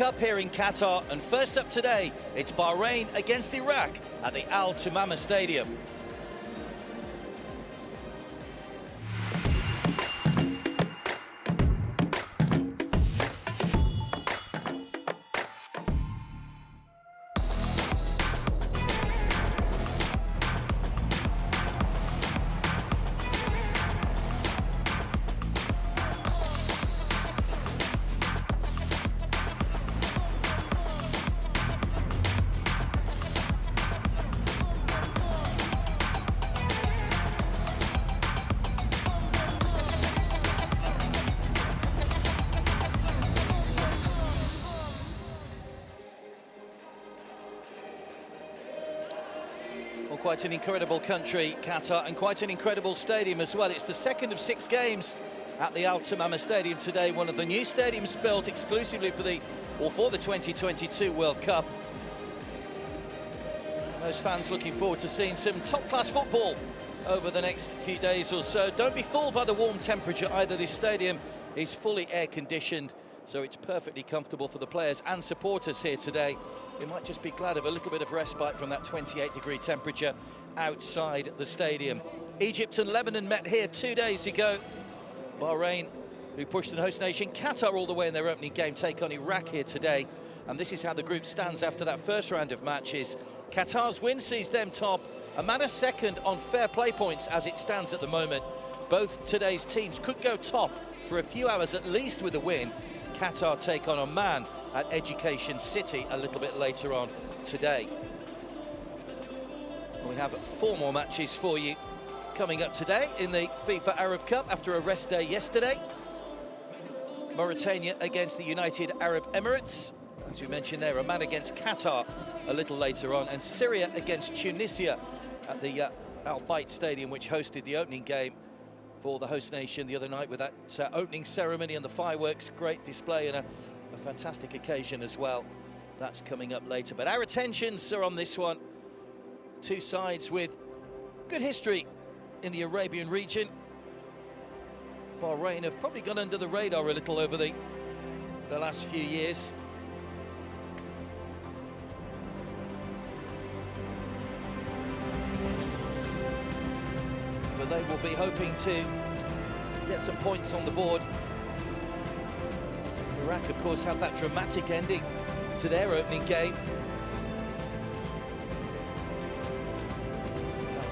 Cup here in Qatar, and first up today, it's Bahrain against Iraq at the Al Tamama Stadium. Well, quite an incredible country, Qatar, and quite an incredible stadium as well. It's the second of 6 games at the Al Tamama Stadium today, one of the new stadiums built exclusively for the 2022 World Cup. Those fans looking forward to seeing some top-class football over the next few days or so. Don't be fooled by the warm temperature either. This stadium is fully air-conditioned, so it's perfectly comfortable for the players and supporters here today. They might just be glad of a little bit of respite from that 28-degree temperature outside the stadium. Egypt and Lebanon met here 2 days ago. Bahrain, who pushed the host nation Qatar all the way in their opening game, take on Iraq here today. And this is how the group stands after that first round of matches. Qatar's win sees them top, Oman second on fair play points as it stands at the moment. Both today's teams could go top for a few hours at least with a win. Qatar take on Oman at Education City a little bit later on today. We have 4 more matches for you coming up today in the FIFA Arab Cup after a rest day yesterday. Mauritania against the United Arab Emirates. As we mentioned there, Oman against Qatar a little later on, and Syria against Tunisia at the Al Bayt Stadium, which hosted the opening game for the host nation the other night with that opening ceremony and the fireworks. Great display and a fantastic occasion as well. That's coming up later. But our attentions are on this one. 2 sides with good history in the Arabian region. Bahrain have probably gone under the radar a little over the last few years. But they will be hoping to get some points on the board. Iraq, of course, had that dramatic ending to their opening game.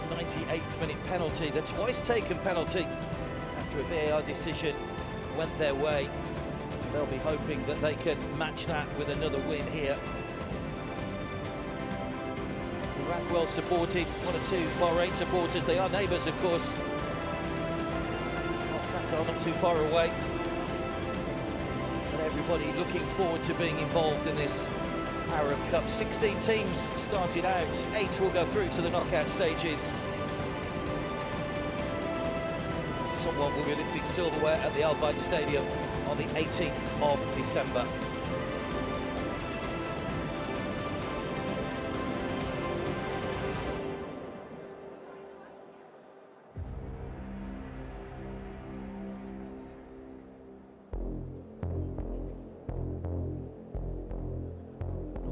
That 98th minute penalty, the twice taken penalty after a VAR decision went their way. They'll be hoping that they can match that with another win here. Iraq well supported, 1 or 2 Bahrain supporters. They are neighbours, of course. Qatar not too far away. But everybody looking forward to being involved in this Arab Cup. 16 teams started out, 8 will go through to the knockout stages. Someone will be lifting silverware at the Al Bayt Stadium on the 18th of December.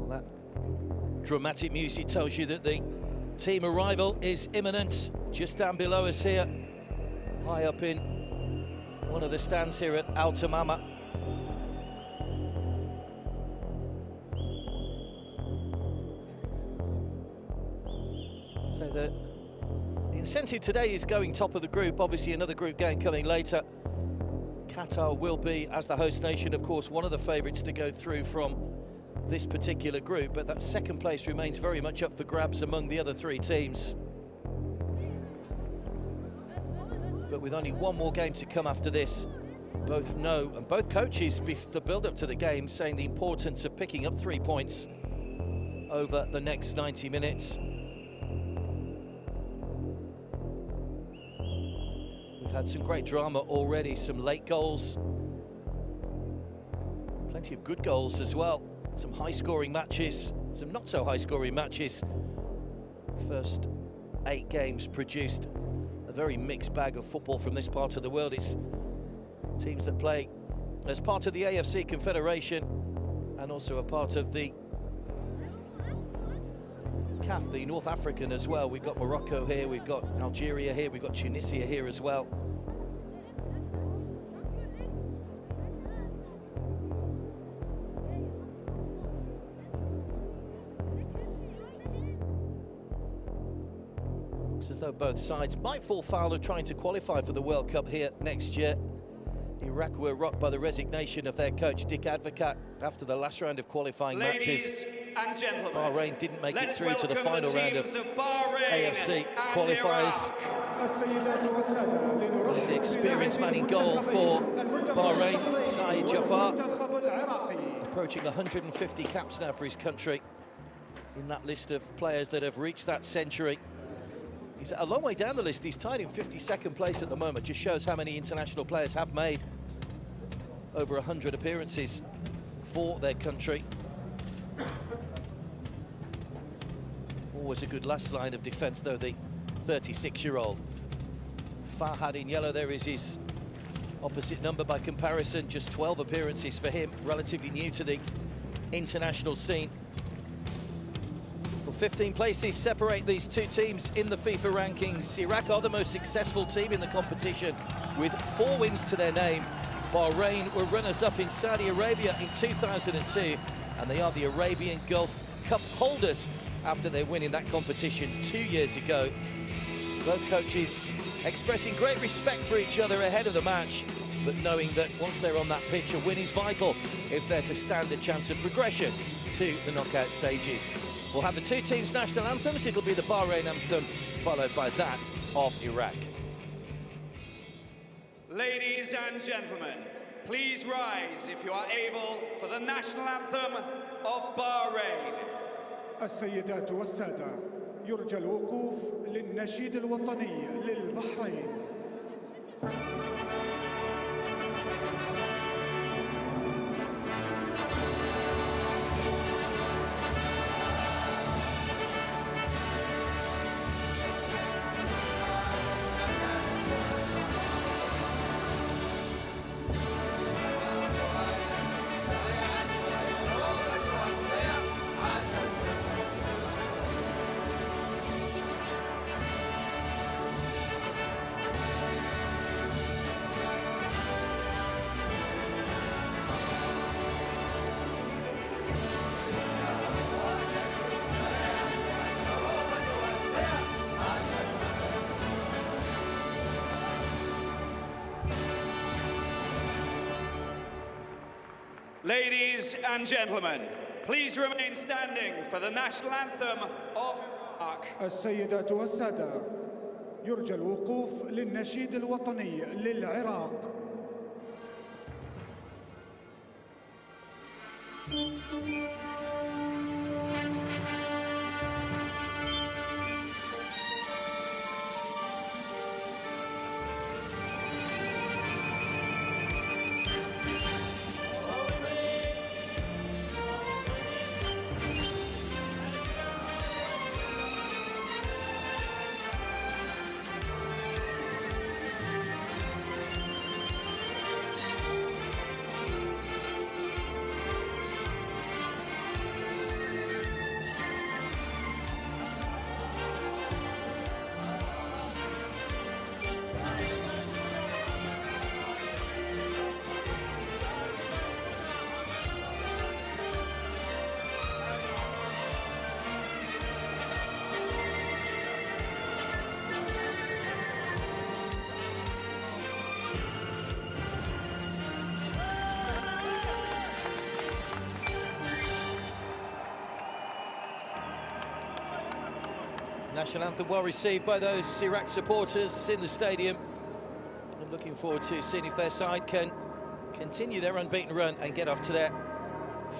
That dramatic music tells you that the team arrival is imminent. Just down below us here, high up in one of the stands here at Al Tamama. So the incentive today is going top of the group. Obviously another group game coming later. Qatar will be, as the host nation, of course, one of the favourites to go through from this particular group, but that second place remains very much up for grabs among the other 3 teams. But with only 1 more game to come after this, both know, and both coaches, the build-up to the game, saying the importance of picking up 3 points over the next 90 minutes. We've had some great drama already, some late goals, plenty of good goals as well. Some high-scoring matches, some not-so-high-scoring matches. First 8 games produced a very mixed bag of football from this part of the world. It's teams that play as part of the AFC Confederation and also a part of the CAF, the North African as well. We've got Morocco here, we've got Algeria here, we've got Tunisia here as well. Looks as though both sides might fall foul of trying to qualify for the World Cup here next year. Iraq were rocked by the resignation of their coach Dick Advocat after the last round of qualifying matches. And gentlemen, Bahrain didn't make it through to the final round of AFC qualifiers. There's the experienced man in goal for Bahrain, Saeed Jafar, approaching 150 caps now for his country in that list of players that have reached that century. He's a long way down the list. He's tied in 52nd place at the moment. Just shows how many international players have made over 100 appearances for their country. Always a good last line of defence, though, the 36-year-old. Fahad in yellow there is his opposite number by comparison. Just 12 appearances for him, relatively new to the international scene. 15 places separate these two teams in the FIFA rankings. Iraq are the most successful team in the competition with 4 wins to their name. Bahrain were runners-up in Saudi Arabia in 2002, and they are the Arabian Gulf Cup holders after their win in that competition 2 years ago. Both coaches expressing great respect for each other ahead of the match, but knowing that once they're on that pitch, a win is vital if they're to stand a chance of progression to the knockout stages. We'll have the two teams' national anthems. It'll be the Bahrain anthem, followed by that of Iraq. Ladies and gentlemen, please rise if you are able for the national anthem of Bahrain. السيدات والسادة، يرجى الوقوف للنشيد الوطني للبحرين. Ladies and gentlemen, please remain standing for the national anthem of Iraq. السيدات والسادة، يرجى الوقوف للنشيد الوطني للعراق. National anthem well received by those Iraq supporters in the stadium. And looking forward to seeing if their side can continue their unbeaten run and get off to their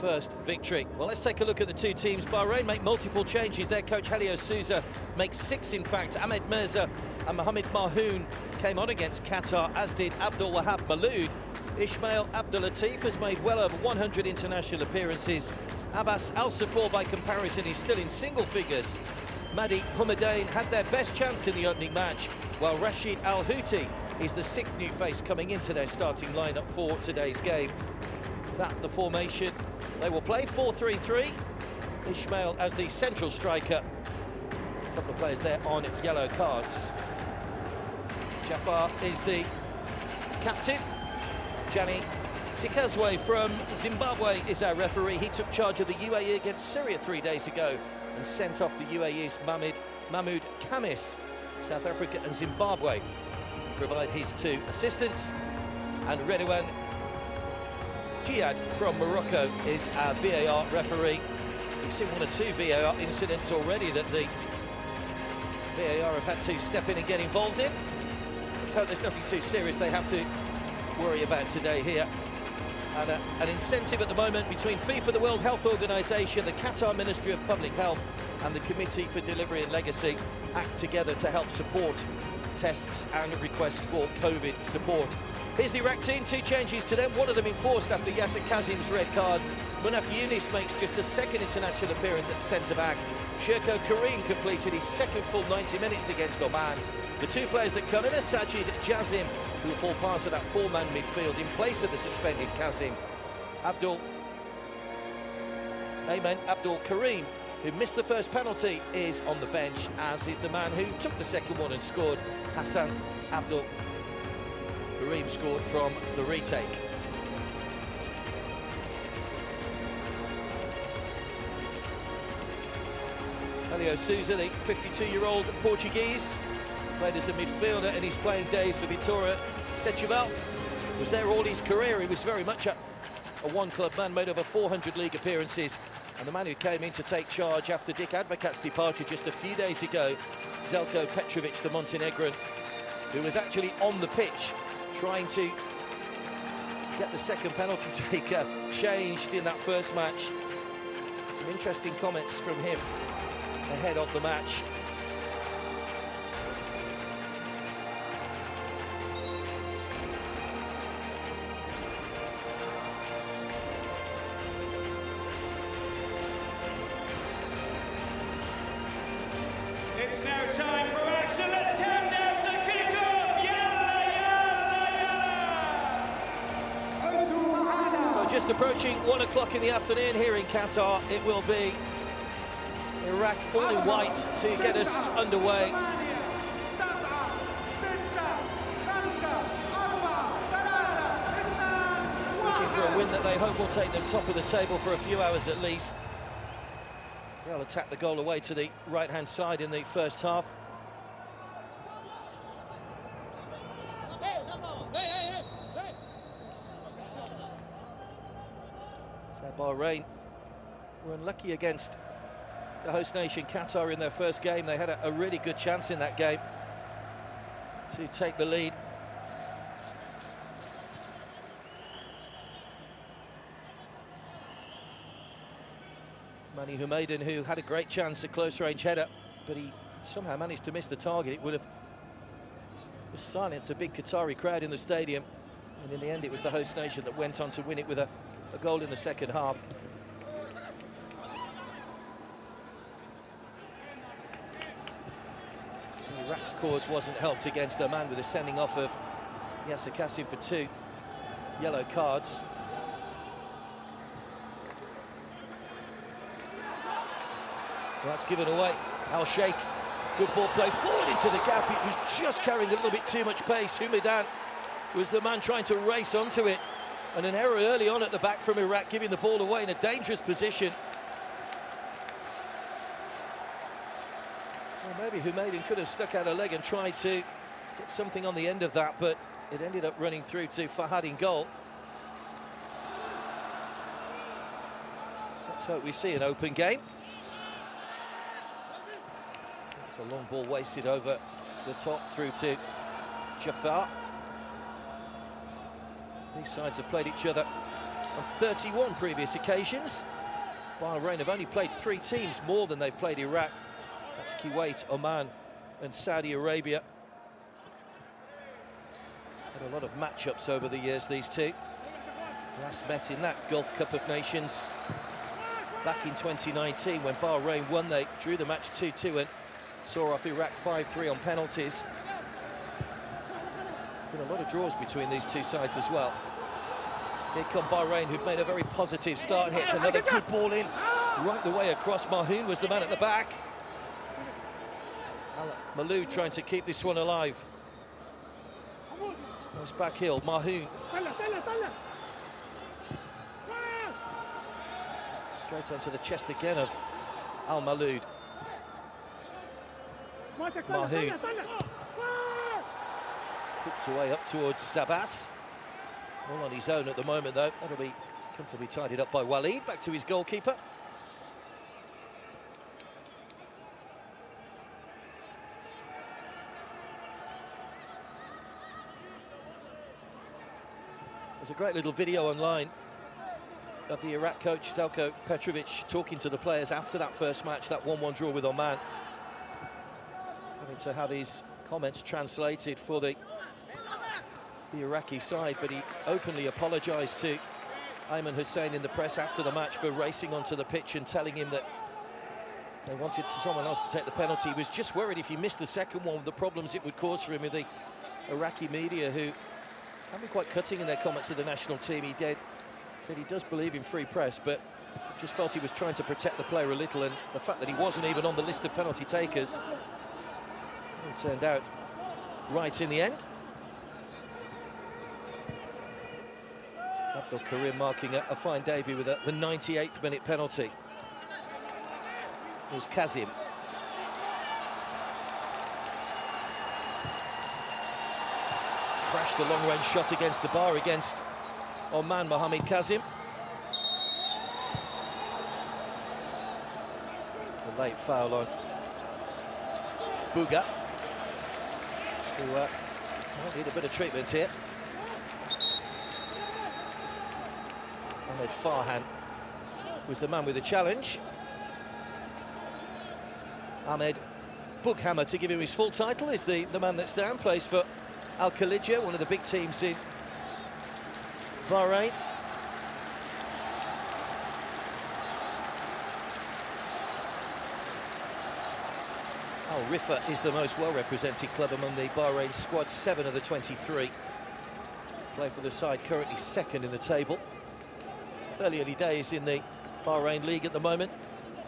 first victory. Well, let's take a look at the two teams. Bahrain make multiple changes. Their coach Helio Sousa makes 6, in fact. Ahmed Mirza and Mohamed Mahoun came on against Qatar, as did Abdul Wahab Maloud. Ismail Abdul Latif has made well over 100 international appearances. Abbas Al Safour, by comparison, is still in single figures. Madi Humadein had their best chance in the opening match, while Rashid Al Houthi is the 6th new face coming into their starting lineup for today's game. That the formation They will play 4-3-3. Ismail as the central striker. A couple of players there on yellow cards. Jafar is the captain. Jani Sikazwe from Zimbabwe is our referee. He took charge of the UAE against Syria 3 days ago and sent off the UAE's Mahmoud Khamis. South Africa and Zimbabwe provide his two assistants. And Redouane Jihad from Morocco is our VAR referee. We've seen one or two VAR incidents already that the VAR have had to step in and get involved in. Let's hope there's nothing too serious they have to worry about today here. And an incentive at the moment between FIFA, the World Health Organization, the Qatar Ministry of Public Health and the Committee for Delivery and Legacy act together to help support tests and requests for COVID support. Here's the Iraq team, two changes to them, one of them enforced after Yasser Kazim's red card. Munaf Yunis makes just a second international appearance at centre-back. Sherko Kareem completed his second full 90 minutes against Oman. The two players that come in are Sajid Jazim, who will fall part of that four-man midfield in place of the suspended Kazim. Abdul Kareem, who missed the first penalty, is on the bench, as is the man who took the second one and scored. Hassan Abdul Kareem scored from the retake. Elio Sousa, the 52-year-old Portuguese, played as a midfielder in his playing days for Vitória Setúbal. Was there all his career. He was very much a one-club man, made over 400 league appearances. And the man who came in to take charge after Dick Advocat's departure just a few days ago, Željko Petrovic, the Montenegrin, who was actually on the pitch trying to get the second penalty taker changed in that first match. Some interesting comments from him ahead of the match. It's now time for action. Let's count down to kick-off. Yalla, yalla, yalla. So just approaching 1 o'clock in the afternoon here in Qatar, it will be Iraq all in white to get us underway. Looking for a win that they hope will take them top of the table for a few hours at least. They'll attack the goal away to the right-hand side in the first half. So Bahrain were unlucky against the host nation Qatar in their first game. They had a really good chance in that game to take the lead. Mani Humaydan, who had a great chance, a close-range header, but he somehow managed to miss the target. It would have silenced a big Qatari crowd in the stadium, and in the end it was the host nation that went on to win it with a goal in the second half. So Iraq's cause wasn't helped against Oman with a sending off of Yasser Kazim for 2 yellow cards. Well, that's given away. Al Sheikh, good ball play forward into the gap. It was just carrying a little bit too much pace. Humaydan was the man trying to race onto it, and an error early on at the back from Iraq, giving the ball away in a dangerous position. Well, maybe Humaydan could have stuck out a leg and tried to get something on the end of that, but it ended up running through to Fahad in goal. Let's hope we see an open game. It's a long ball wasted over the top through to Jafar. These sides have played each other on 31 previous occasions. Bahrain have only played 3 teams more than they've played Iraq. That's Kuwait, Oman and Saudi Arabia. Had a lot of matchups over the years, these two. Last met in that Gulf Cup of Nations back in 2019 when Bahrain won. They drew the match 2-2 and saw off Iraq 5-3 on penalties. Been a lot of draws between these two sides as well. Here come Bahrain, who've made a very positive start. Hits another good ball in, right the way across. Mahoun was the man at the back. Malou trying to keep this one alive. It's back heel, Mahoun. Straight onto the chest again of Al Maloud. Mahoun. Kicked away up towards Sabas. All on his own at the moment, though. That'll be comfortably tidied up by Walid. Back to his goalkeeper. There's a great little video online of the Iraq coach, Zelko Petrovic, talking to the players after that first match, that 1-1 draw with Oman. Having to have his comments translated for the Iraqi side, but he openly apologised to Ayman Hussein in the press after the match for racing onto the pitch and telling him that they wanted someone else to take the penalty. He was just worried if he missed the second one, the problems it would cause for him with the Iraqi media, who have been quite cutting in their comments to the national team. He said he does believe in free press, but just felt he was trying to protect the player a little, and the fact that he wasn't even on the list of penalty takers, it turned out right in the end. Abdul Karim marking a fine debut with the 98th minute penalty. It was Kazim. Crashed a long-range shot against the bar against Oman, Mohamed Kazim. A late foul on Buga, who might need a bit of treatment here. Ahmed Farhan was the man with the challenge. Ahmed Bughammer, to give him his full title, is the man that's down, plays for Al Khalidja, one of the big teams in Bahrain. Al Rifa is the most well-represented club among the Bahrain squad, 7 of the 23. Play for the side currently second in the table. Fairly early days in the Bahrain league at the moment.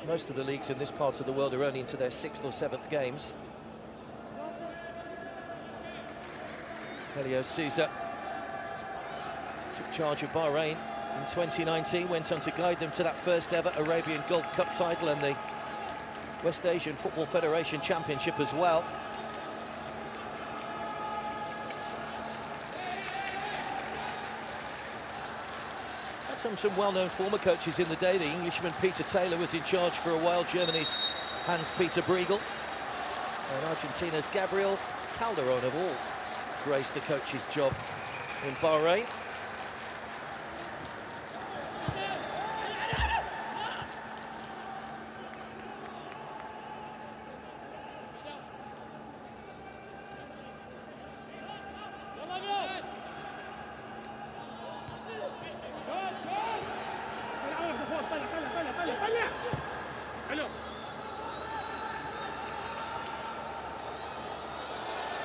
Most of the leagues in this part of the world are only into their 6th or 7th games. Helio Sousa took charge of Bahrain in 2019, went on to guide them to that first ever Arabian Gulf Cup title and the West Asian Football Federation Championship as well. Had some well-known former coaches in the day. The Englishman Peter Taylor was in charge for a while, Germany's Hans-Peter Briegel, and Argentina's Gabriel Calderon have all graced the coach's job in Bahrain.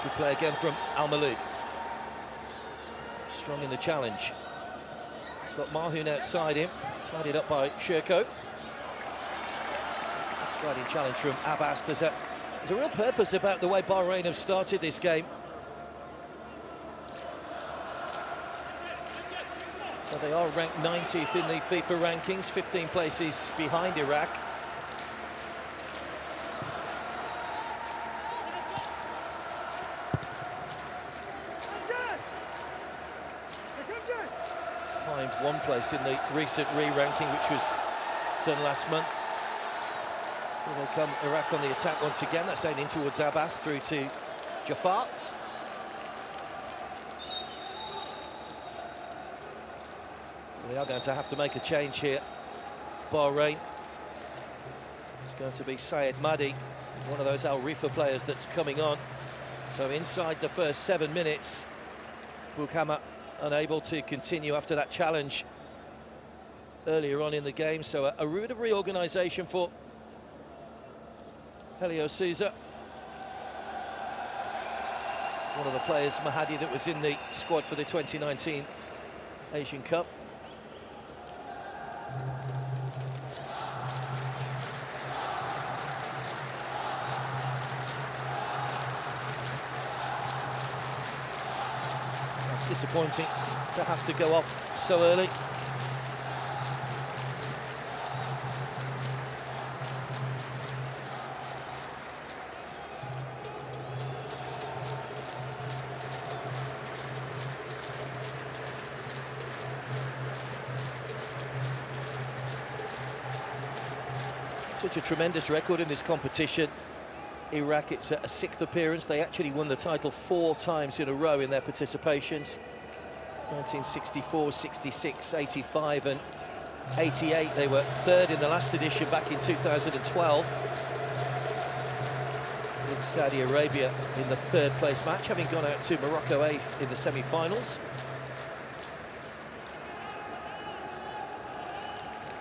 Good play again from Al Maloud. Strong in the challenge. He's got Mahoun outside him, tidied up by Sherko. Sliding challenge from Abbas. There's a real purpose about the way Bahrain have started this game. So they are ranked 90th in the FIFA rankings, 15 places behind Iraq. Climbed one place in the recent re-ranking, which was done last month. Here they come, Iraq on the attack once again. That's aimed in towards Abbas, through to Jafar. They are going to have to make a change here, Bahrain. It's going to be Sayed Mahdi, one of those Al Rifa players that's coming on. So inside the first 7 minutes, Bughammer unable to continue after that challenge earlier on in the game. So a bit of reorganisation for Helio Sousa. One of the players, Mahadi, that was in the squad for the 2019 Asian Cup. disappointing to have to go off so early. Such a tremendous record in this competition. Iraq, it's a 6th appearance. They actually won the title 4 times in a row in their participations. 1964, 66, 85 and 88. They were 3rd in the last edition back in 2012. In Saudi Arabia in the 3rd place match, having gone out to Morocco A in the semi-finals.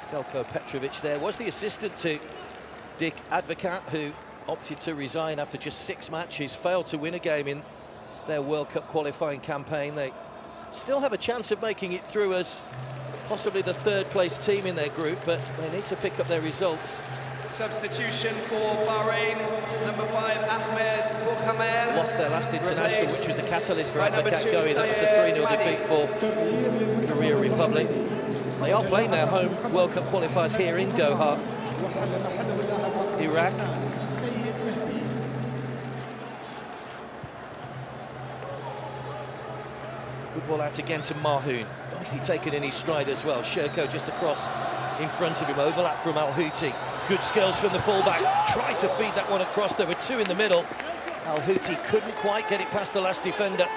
Željko Petrovic there was the assistant to Dick Advocat, who opted to resign after just 6 matches, failed to win a game in their World Cup qualifying campaign. They still have a chance of making it through as possibly the 3rd place team in their group, but they need to pick up their results. Substitution for Bahrain, number 5, Ahmed Bouhamer. Lost their last international, which was the catalyst for Advocat going. That was a 3-0 defeat for Korea Republic. They are playing their home World Cup qualifiers here in Doha, Iraq. Good ball out again to Mahoun. Nicely taken in his stride as well. Željko just across in front of him. Overlap from Al-Houthi. Good skills from the fullback. Tried to feed that one across. There were 2 in the middle. Al-Houthi couldn't quite get it past the last defender.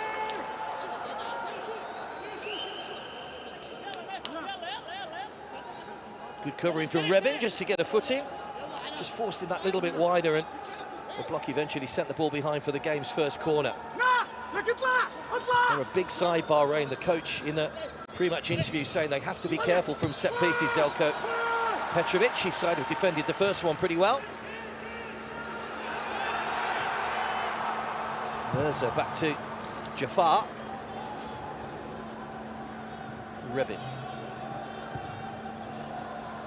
Good covering from Rebin just to get a foot in. Just forced him that little bit wider, and the block eventually sent the ball behind for the game's first corner. They're a big side, Bahrain. The coach in a pre-match interview saying they have to be careful from set pieces. Željko Petrovic, his side have defended the first one pretty well. Mirza back to Jafar. Rebin.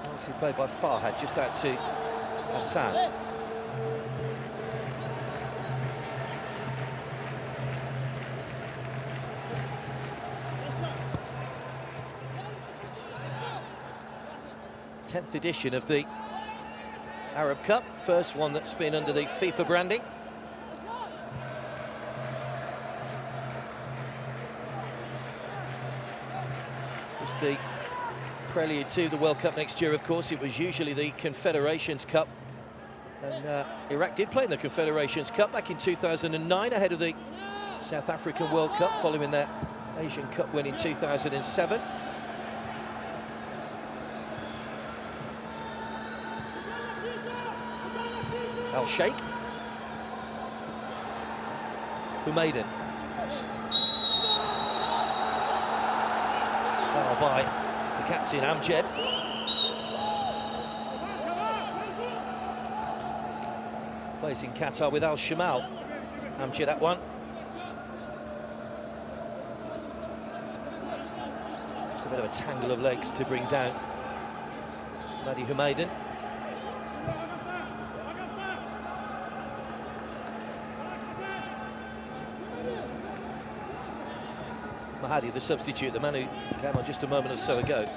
Nicely played by Farhad, just out to Hassan. Tenth edition of the Arab Cup, first one that's been under the FIFA branding. It's the prelude to the World Cup next year, of course. It was usually the Confederations Cup, and Iraq did play in the Confederations Cup back in 2009 ahead of the South African World Cup following their Asian Cup win in 2007. Al-Sheikh. Humaydan. Foul by the captain, Amjad. Plays in Qatar with Al-Shamal. Amjad that one. Just a bit of a tangle of legs to bring down Madi Humaydan. Mahadi, the substitute, the man who came on just a moment or so ago.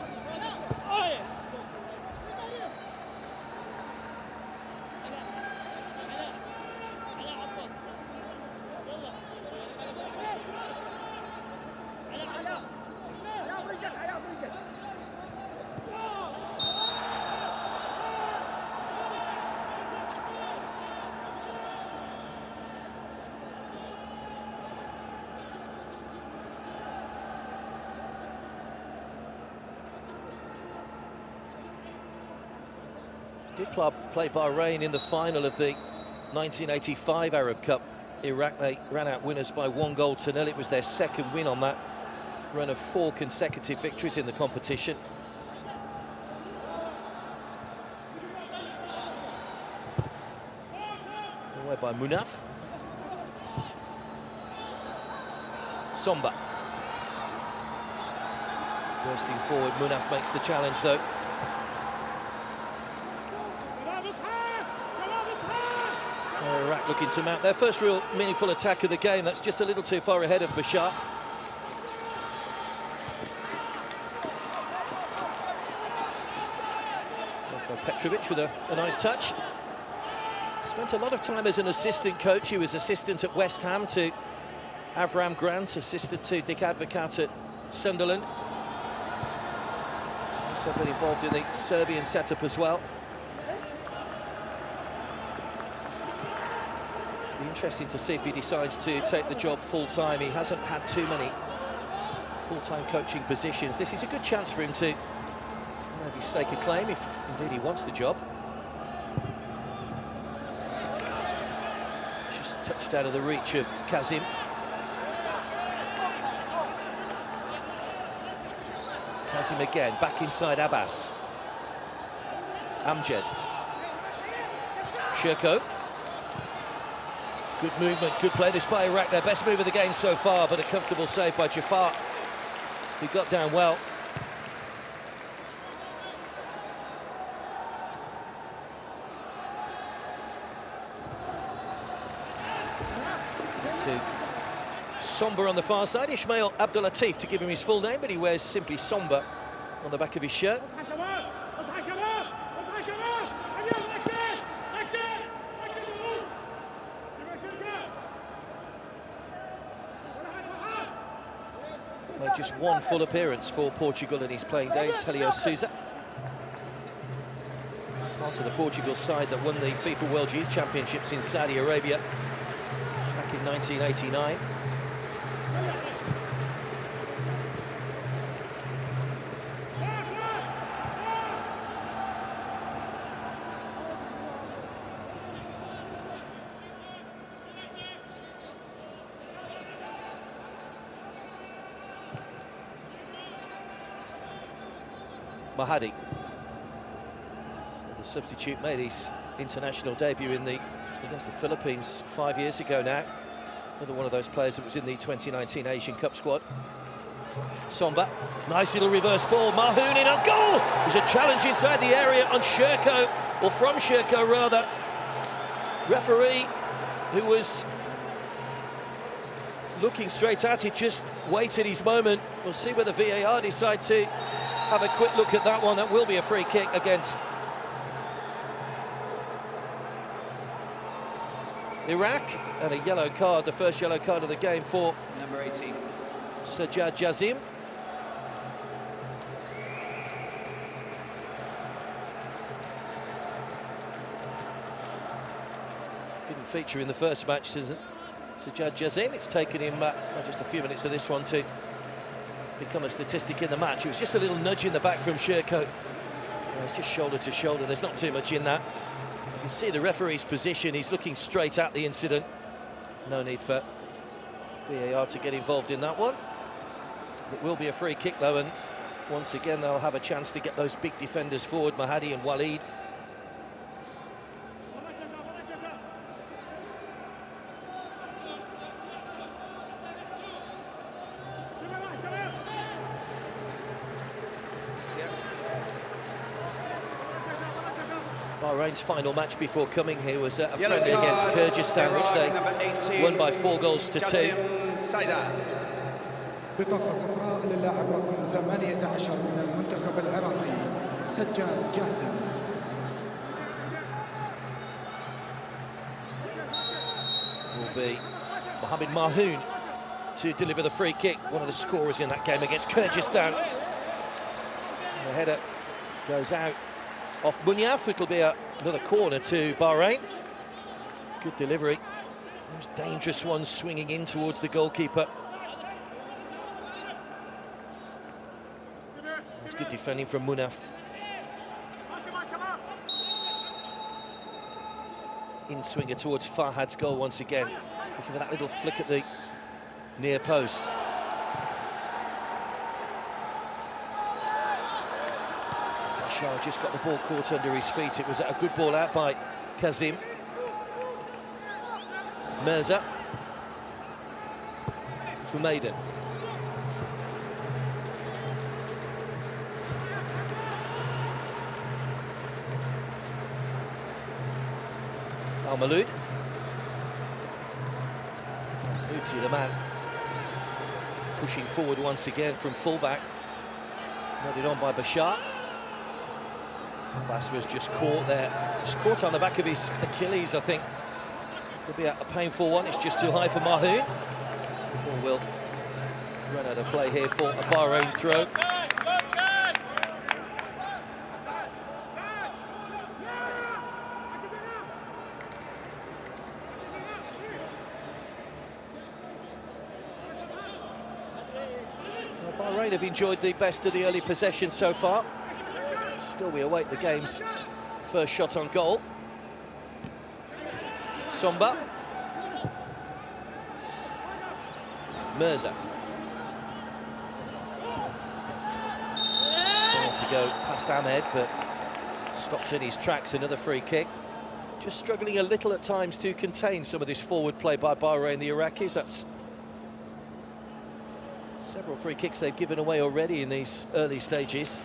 Did play Bahrain in the final of the 1985 Arab Cup. Iraq, they ran out winners by 1-0. It was their second win on that run of 4 consecutive victories in the competition. Away by Munaf. Somba. Bursting forward, Munaf makes the challenge though. Iraq looking to mount their first real meaningful attack of the game. That's just a little too far ahead of Bashar. Petrovic with a nice touch. Spent a lot of time as an assistant coach. He was assistant at West Ham to Avram Grant, assistant to Dick Advocat at Sunderland. Also been involved in the Serbian setup as well. Be interesting to see if he decides to take the job full-time. He hasn't had too many full-time coaching positions. This is a good chance for him to maybe stake a claim if indeed he wants the job. Just touched out of the reach of Kazim. Kazim again, back inside Abbas. Amjad. Shirko. Good movement, good play this by Iraq. Their best move of the game so far, but a comfortable save by Jafar. He got down well. To Somber on the far side, Ismail Abdulatif to give him his full name, but he wears simply Somber on the back of his shirt. Made just one full appearance for Portugal in his playing days, Helio Sousa. Part of the Portugal side that won the FIFA World Youth Championships in Saudi Arabia back in 1989. Mahadi, the substitute, made his international debut against the Philippines 5 years ago now. Another one of those players that was in the 2019 Asian Cup squad. Somba, nice little reverse ball. Mahoun in on goal. There's a challenge inside the area on Shirko, or from Shirko rather. Referee, who was looking straight at it, just waited his moment. We'll see whether VAR decide to have a quick look at that one. That will be a free kick against Iraq, and a yellow card, the first yellow card of the game for number 18, Sajjad Jazim. Didn't feature in the first match, Sajjad Jazim. It's taken him just a few minutes of this one to become a statistic in the match. It was just a little nudge in the back from Shirko. It's just shoulder to shoulder, there's not too much in that. You can see the referee's position, he's looking straight at the incident. No need for VAR to get involved in that one. It will be a free kick though, and once again they'll have a chance to get those big defenders forward, Mahadi and Walid. Bahrain's final match before coming here was a friendly against Kyrgyzstan, which they won by 4 goals to 2. بطاقة صفراء للاعب رقم 18 من المنتخب العراقي سجاد جاسم. Will be Mohamed Mahoun to deliver the free kick, one of the scorers in that game against Kyrgyzstan. The header goes out off Munyaf. It'll be another corner to Bahrain. Good delivery. Those dangerous ones swinging in towards the goalkeeper. That's good defending from Munaf. In swinger towards Farhad's goal once again. Looking for that little flick at the near post. Bashar just got the ball caught under his feet. It was a good ball out by Kazim. Mirza. Humaydan. Al-Maloud. Uzi, the man, pushing forward once again from fullback. Nodded on by Bashar. Abbas was just caught there, just caught on the back of his Achilles, I think. It'll be a painful one. It's just too high for Mahoon. Ball will run out of play here for a Bahrain throw. Well, Bahrain have enjoyed the best of the early possession so far. Still, we await the game's first shot on goal. Somba. Mirza. Trying to go past Ahmed, but stopped in his tracks. Another free kick. Just struggling a little at times to contain some of this forward play by Bahrain, the Iraqis. That's several free kicks they've given away already in these early stages.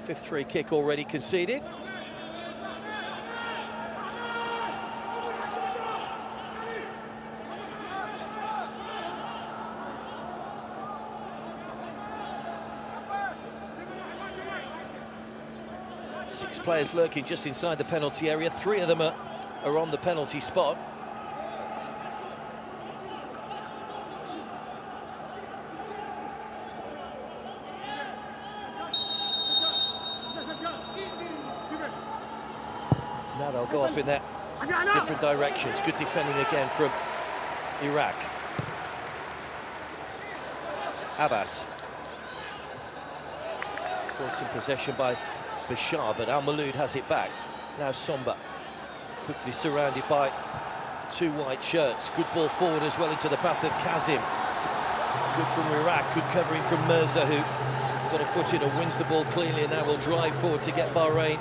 Fifth free kick already conceded. Six players lurking just inside the penalty area. Three of them are on the penalty spot. Now they'll go off in their different directions. Good defending again from Iraq. Abbas. Caught some possession by Bashar, but Al Maloud has it back. Now Somba, quickly surrounded by two white shirts. Good ball forward as well into the path of Kazim. Good from Iraq, good covering from Mirza, who got a foot in and wins the ball cleanly, and now will drive forward to get Bahrain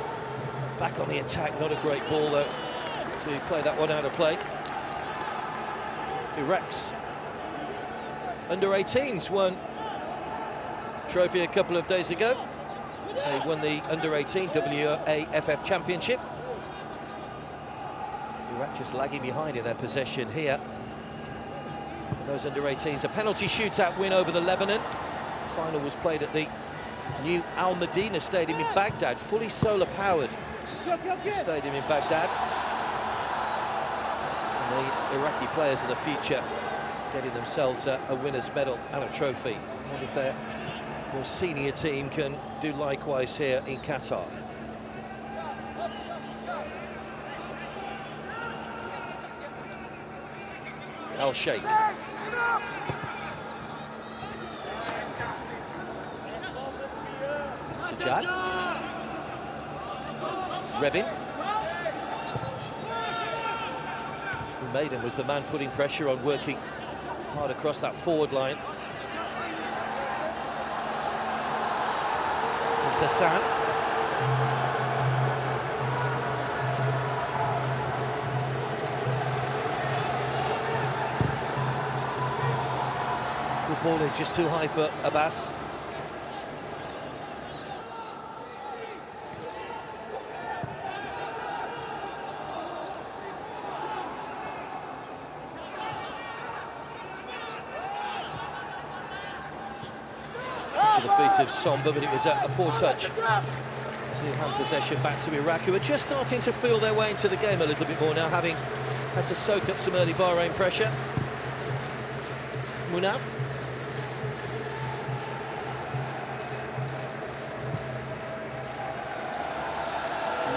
back on the attack. Not a great ball, though, to play that one out of play. Iraq's under-18s won trophy a couple of days ago. They won the under-18 WAFF Championship. Iraq just lagging behind in their possession here. And those under-18s, a penalty shootout win over the Lebanon. The final was played at the new Al Medina Stadium in Baghdad, fully solar-powered stadium in Baghdad. And the Iraqi players of the future getting themselves a winner's medal and a trophy. One of their more senior team can do likewise here in Qatar. Al Sheikh. Sajjad. Rebin. Maiden was the man putting pressure on, working hard across that forward line. It's Hassan. Good ball in, just too high for Abbas. To the feet of Somba, but it was a poor touch to hand possession back to Iraq, who are just starting to feel their way into the game a little bit more now, having had to soak up some early Bahrain pressure. Munaf.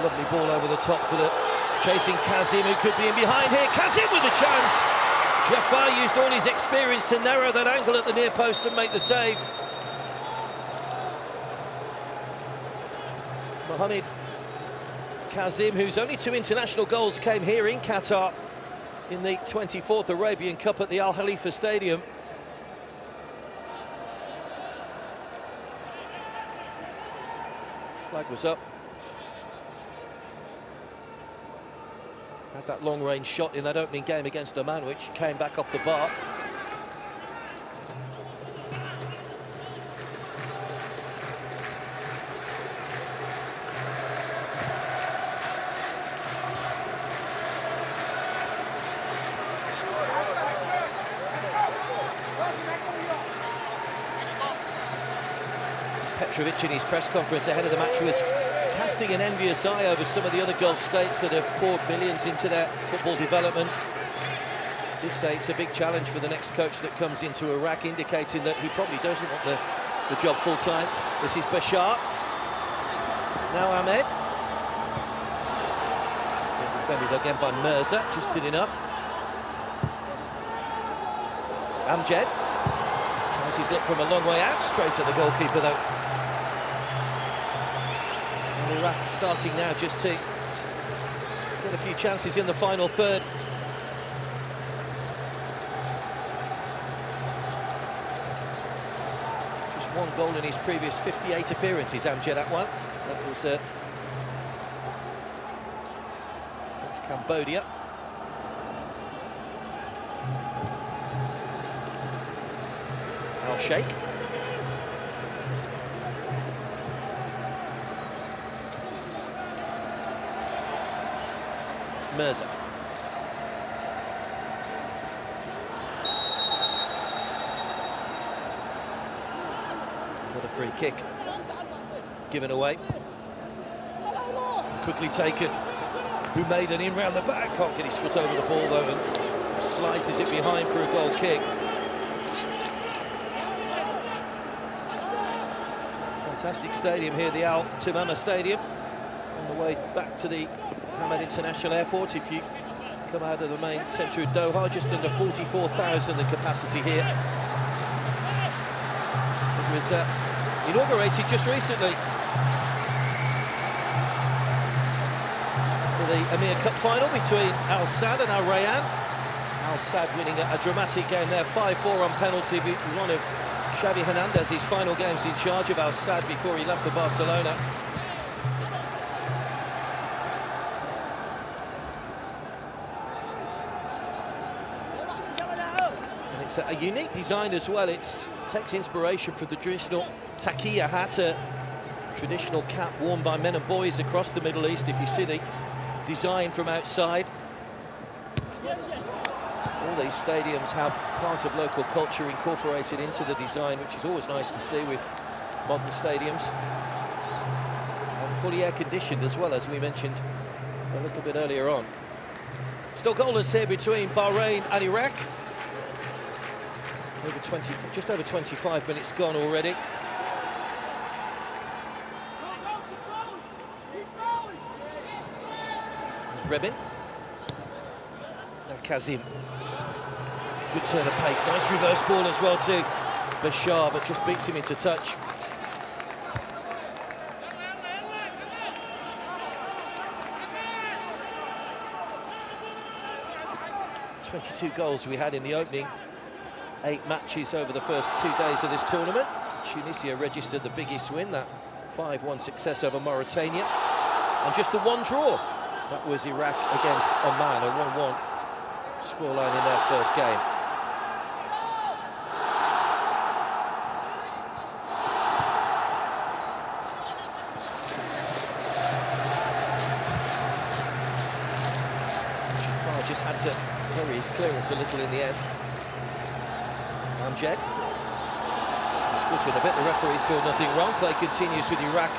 Lovely ball over the top for the chasing Kazim, who could be in behind here. Kazim with a chance. Jafar used all his experience to narrow that angle at the near post and make the save. Mohamed Kazim, whose only two international goals came here in Qatar in the 24th Arabian Cup at the Al Khalifa Stadium. Flag was up. Had that long-range shot in that opening game against Oman, which came back off the bar. Petrovic in his press conference ahead of the match was casting an envious eye over some of the other Gulf states that have poured billions into their football development. He did say it's a big challenge for the next coach that comes into Iraq, indicating that he probably doesn't want the job full-time. This is Bashar. Now Ahmed. Defended again by Mirza, just did enough. Amjad tries his luck from a long way out, straight at the goalkeeper though. And Iraq starting now just to get a few chances in the final third. Just one goal in his previous 58 appearances, Amjad, that one. That was against Cambodia. Al-Sheikh. Mirza. Another free kick given away. Quickly taken. Who made an in round the back. Can't get his foot over the ball though, and slices it behind for a goal kick. Fantastic stadium here, the Al Timama Stadium, on the way back to the Hamad International Airport. If you come out of the main centre of Doha, just under 44,000 the capacity here. It was inaugurated just recently for the Emir Cup final between Al Sadd and Al Rayyan. Al Sadd winning a dramatic game there, 5-4 on penalty, one of Xavi Hernandez's final games in charge of Al Sadd before he left for Barcelona. And it's a unique design as well. It takes inspiration from the traditional taqiya hat, a traditional cap worn by men and boys across the Middle East. If you see the design from outside, all these stadiums have part of local culture incorporated into the design, which is always nice to see with modern stadiums. And fully air-conditioned as well, as we mentioned a little bit earlier on. Still goalless here between Bahrain and Iraq. Just over 25 minutes gone already. There's Rebin. And Kazim. Good turn of pace, nice reverse ball as well to Bashar, but just beats him into touch. "22 goals we had in the opening 8 matches over the first 2 days of this tournament. Tunisia registered the biggest win, that 5-1 success over Mauritania. And just the one draw, that was Iraq against Oman, a 1-1 scoreline in their first game. Just had to hurry his clearance a little in the end. Amjad. His foot in a bit, the referee saw nothing wrong. Play continues with Iraq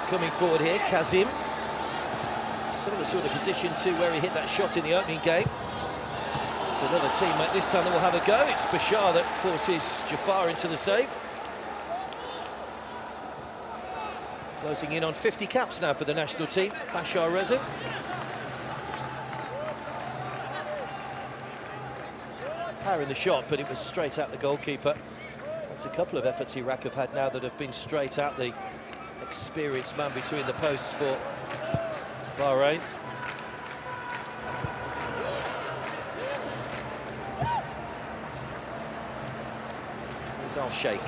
coming forward here. Kazim. Similar sort of position to where he hit that shot in the opening game. It's another teammate this time that will have a go. It's Bashar that forces Jafar into the save. Closing in on 50 caps now for the national team, Bashar Reza. Power in the shot, but it was straight at the goalkeeper. That's a couple of efforts Iraq have had now that have been straight at the experienced man between the posts for Bahrain. Here's Al-Sheikh.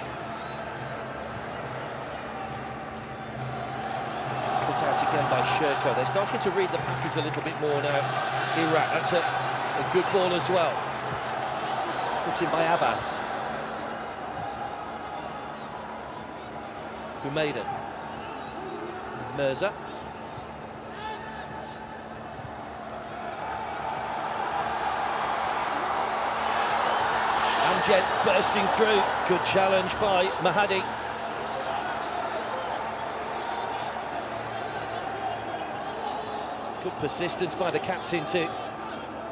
Put out again by Shirko. They're starting to read the passes a little bit more now, Iraq. That's a good ball as well. Put in by Abbas. Humaydan. Mirza. Amjad bursting through. Good challenge by Mahadi. Good persistence by the captain to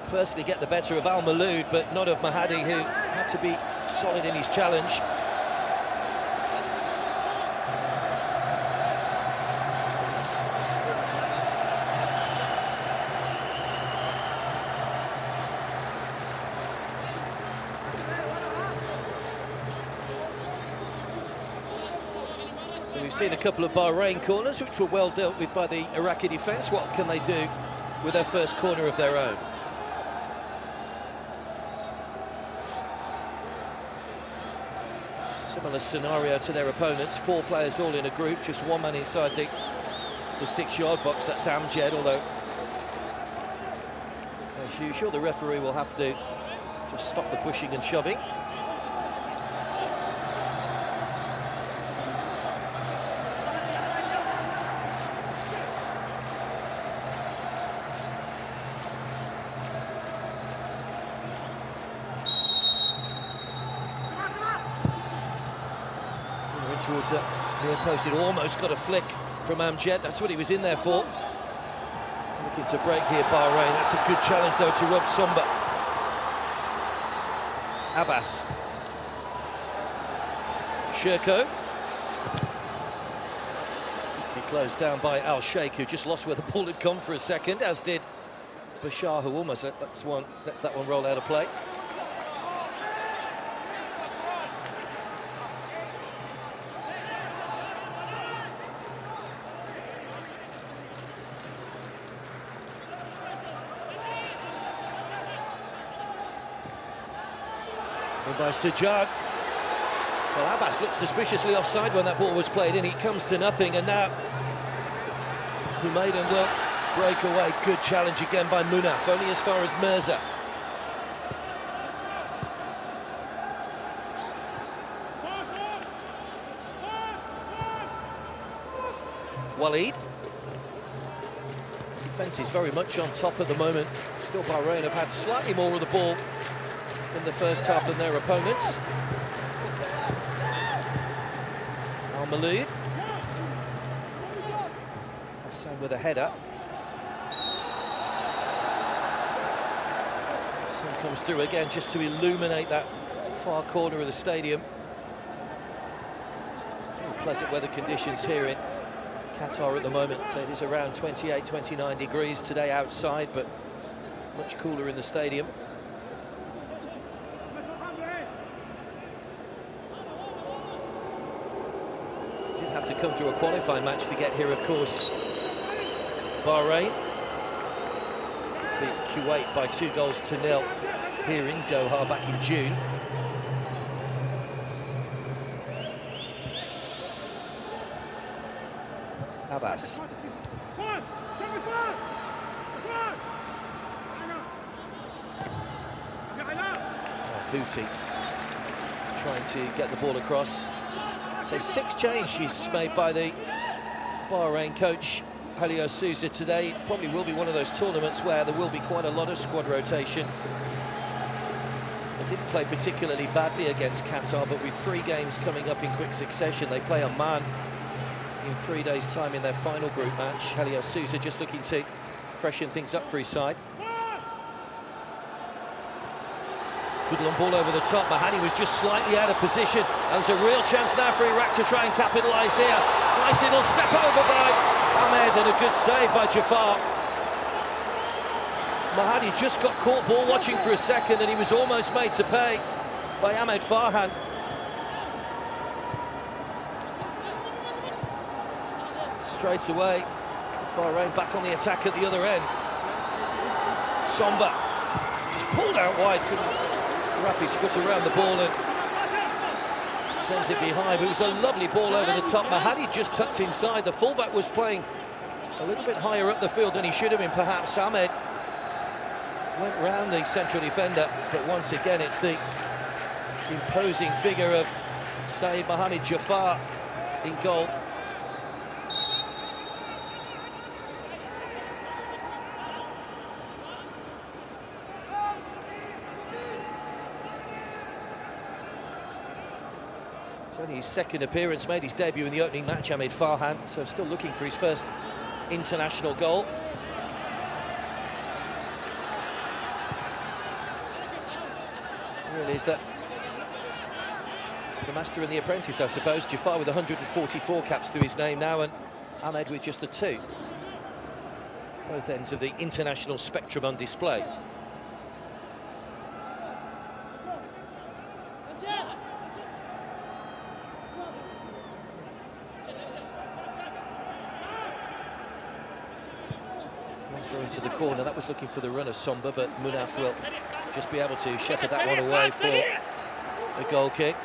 firstly get the better of Al Maloud, but not of Mahadi, who had to be solid in his challenge. So we've seen a couple of Bahrain corners, which were well dealt with by the Iraqi defence. What can they do with their first corner of their own? Similar scenario to their opponents. 4 players all in a group, just 1 man inside the 6-yard box. That's Amjad, although, as usual, the referee will have to just stop the pushing and shoving. Towards the near post, it almost got a flick from Amjad. That's what he was in there for. Looking to break here, Bahrain. That's a good challenge, though, to Rob Somba. Abbas. Shirko. He closed down by Al Sheikh, who just lost where the ball had come for a second, as did Bashar, who almost lets that one roll out of play. By Sajjad. Well, Abbas looked suspiciously offside when that ball was played in. It comes to nothing, and now Humaydan will break away. Good challenge again by Munaf, only as far as Mirza. Walid. Defence is very much on top at the moment. Still, Bahrain have had slightly more of the ball in the first half than their opponents. Al Maloud. Hassan with a header. Sun comes through again just to illuminate that far corner of the stadium. Very pleasant weather conditions here in Qatar at the moment. So it is around 28, 29 degrees today outside, but much cooler in the stadium. Have to come through a qualifying match to get here, of course. Bahrain beat Kuwait by 2-0 here in Doha back in June. Abbas. Booty trying to get the ball across. So 6 changes made by the Bahrain coach, Helio Sousa, today. It probably will be one of those tournaments where there will be quite a lot of squad rotation. They didn't play particularly badly against Qatar, but with 3 games coming up in quick succession, they play Oman in 3 days' time in their final group match. Helio Sousa just looking to freshen things up for his side. Good long ball over the top. Mahadi was just slightly out of position. There's a real chance now for Iraq to try and capitalise here. Nice little step over by Ahmed, and a good save by Jafar. Mahadi just got caught ball watching for a second, and he was almost made to pay by Ahmed Farhan. Straight away, Bahrain back on the attack at the other end. Somba just pulled out wide, couldn't wrap his foot around the ball and sends it behind. But it was a lovely ball over the top. Mahadi just tucked inside. The fullback was playing a little bit higher up the field than he should have been, perhaps. Ahmed went round the central defender, but once again it's the imposing figure of Saeed Mohammed Jafar in goal. It's only his second appearance, made his debut in the opening match, Ahmed Farhan, so still looking for his first international goal. really is that the master and the apprentice, I suppose. Jafar with 144 caps to his name now, and Ahmed with just the 2. Both ends of the international spectrum on display. Throw into the corner. That was looking for the run of Somba, but Munaf will just be able to shepherd that one away for the goal kick.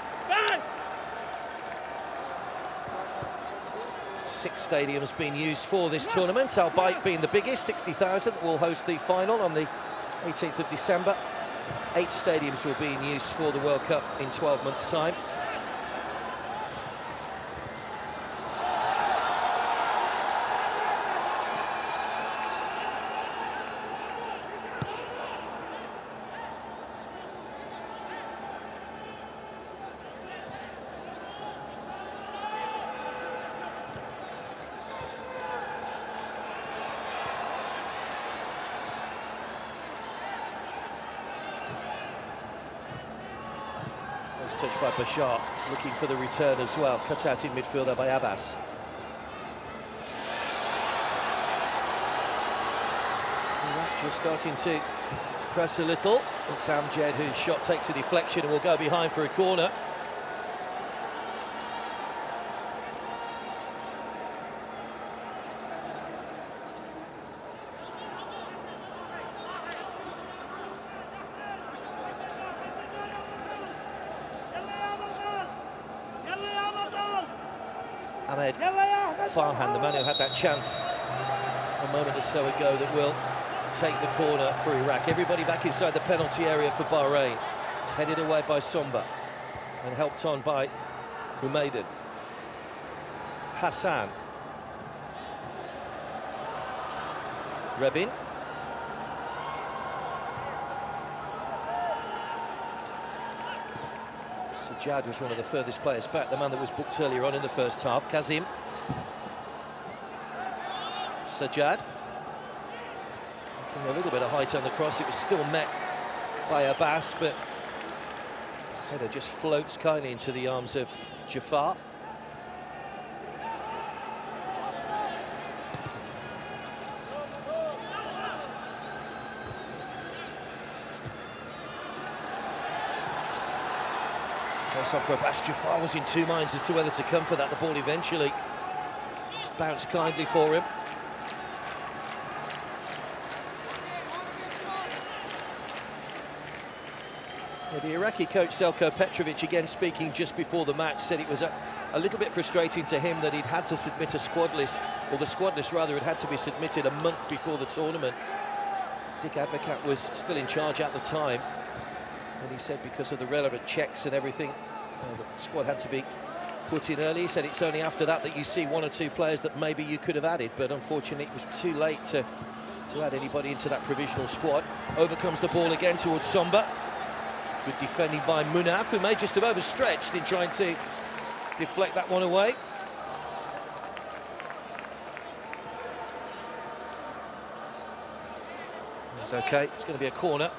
6 stadiums being used for this tournament, albeit being the biggest, 60,000, will host the final on the 18th of December. 8 stadiums will be in use for the World Cup in 12 months' time. Touched by Bashar, looking for the return as well. Cut out in midfield there by Abbas. Iraq just starting to press a little. It's Amjad whose shot takes a deflection and will go behind for a corner. Ahmed Farhan, the man who had that chance a moment or so ago, that will take the corner for Iraq. Everybody back inside the penalty area for Bahrain. It's headed away by Somba and helped on by Humaydan. Hassan. Rebin. Sajjad was one of the furthest players back, the man that was booked earlier on in the first half. Kazim. Sajjad. A little bit of height on the cross. It was still met by Abbas, but header just floats kindly into the arms of Jafar. Up for Abbas. Jafar was in 2 minds as to whether to come for that. The ball eventually bounced kindly for him. The Iraqi coach Selko Petrovic, again speaking just before the match, said it was a little bit frustrating to him that he'd had to submit a squad list, or the squad list rather, had to be submitted a month before the tournament. Dick Advocat was still in charge at the time, and he said because of the relevant checks and everything, the squad had to be put in early. He said it's only after that that you see 1 or 2 players that maybe you could have added, but unfortunately it was too late to add anybody into that provisional squad. Over comes the ball again towards Somba. Good defending by Munaf, who may just have overstretched in trying to deflect that one away. It's okay, it's going to be a corner.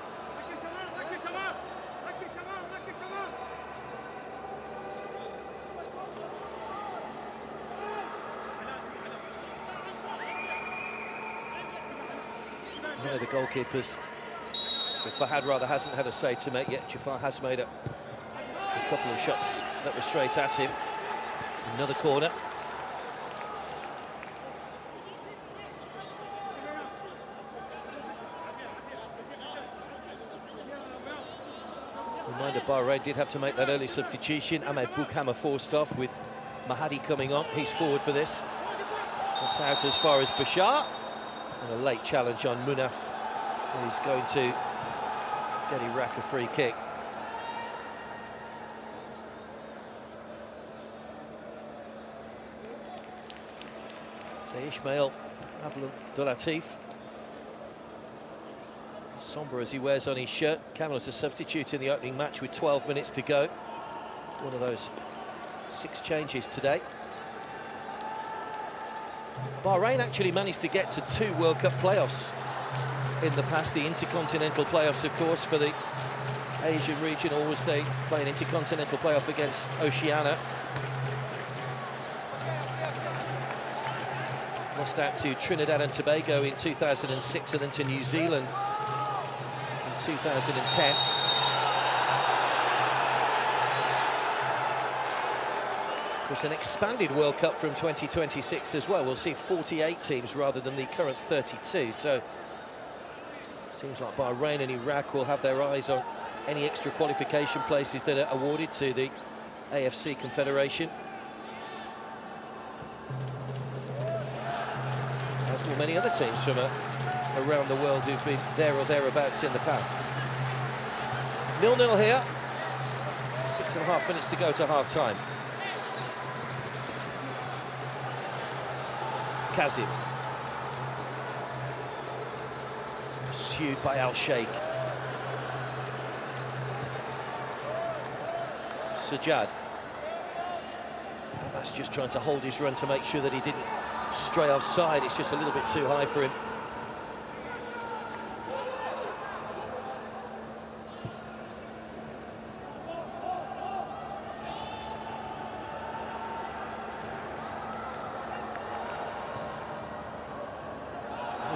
One of the goalkeepers, Fahad rather, hasn't had a save to make yet. Jafar has made a couple of shots that were straight at him. Another corner. Reminder, Bahrain did have to make that early substitution. Ahmed Boukhammer forced off with Mahadi coming on. He's forward for this. It's out as far as Bashar. And a late challenge on Munaf. He's going to get Iraq a free kick. So Ismail Abdulatif. Somber as he wears on his shirt. Camel as a substitute in the opening match with 12 minutes to go. One of those 6 changes today. Bahrain actually managed to get to 2 World Cup playoffs in the past. The intercontinental playoffs, of course, for the Asian regional was they play an intercontinental playoff against Oceania. Lost out to Trinidad and Tobago in 2006 and then to New Zealand in 2010. Of course, an expanded World Cup from 2026 as well. We'll see 48 teams rather than the current 32. So teams like Bahrain and Iraq will have their eyes on any extra qualification places that are awarded to the AFC Confederation. As will many other teams from around the world who've been there or thereabouts in the past. 0-0 here. 6.5 minutes to go to half-time. Kazim. Pursued by Al-Sheikh. Sajjad. That's just trying to hold his run to make sure that he didn't stray offside. It's just a little bit too high for him.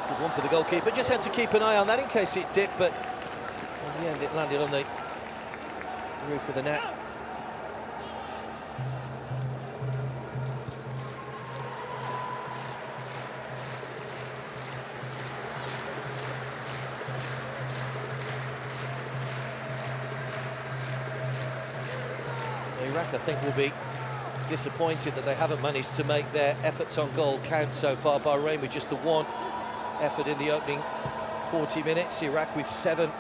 Good one for the goalkeeper. Just had to keep an eye on that in case it dipped, but in the end it landed on the roof of the net. Iraq, I think, will be disappointed that they haven't managed to make their efforts on goal count so far. Bahrain with just the one effort in the opening 40 minutes. Iraq with 7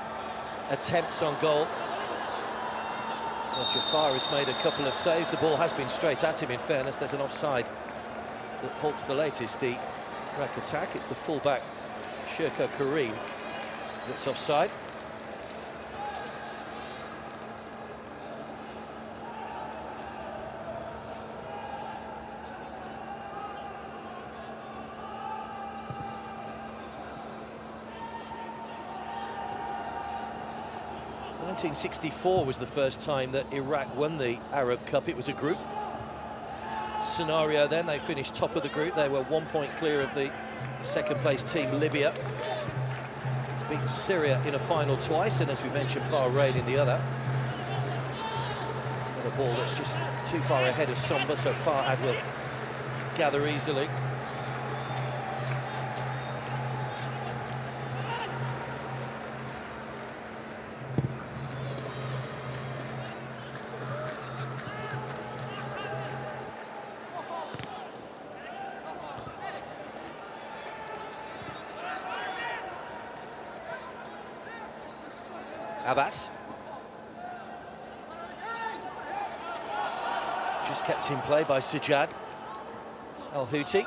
attempts on goal. So Jafar has made a couple of saves. The ball has been straight at him, in fairness. There's an offside that halts the latest the Iraq attack. It's the fullback, Shirko Kareem, that's offside. In 1964 was the first time that Iraq won the Arab Cup. It was a group scenario then. They finished top of the group. They were 1 point clear of the second-place team, Libya. Beat Syria in a final twice, and as we mentioned, Bahrain in the other. And a ball that's just too far ahead of Somba, so Farhad will gather easily. Abbas. Just kept in play by Sajjad. Al-Houthi.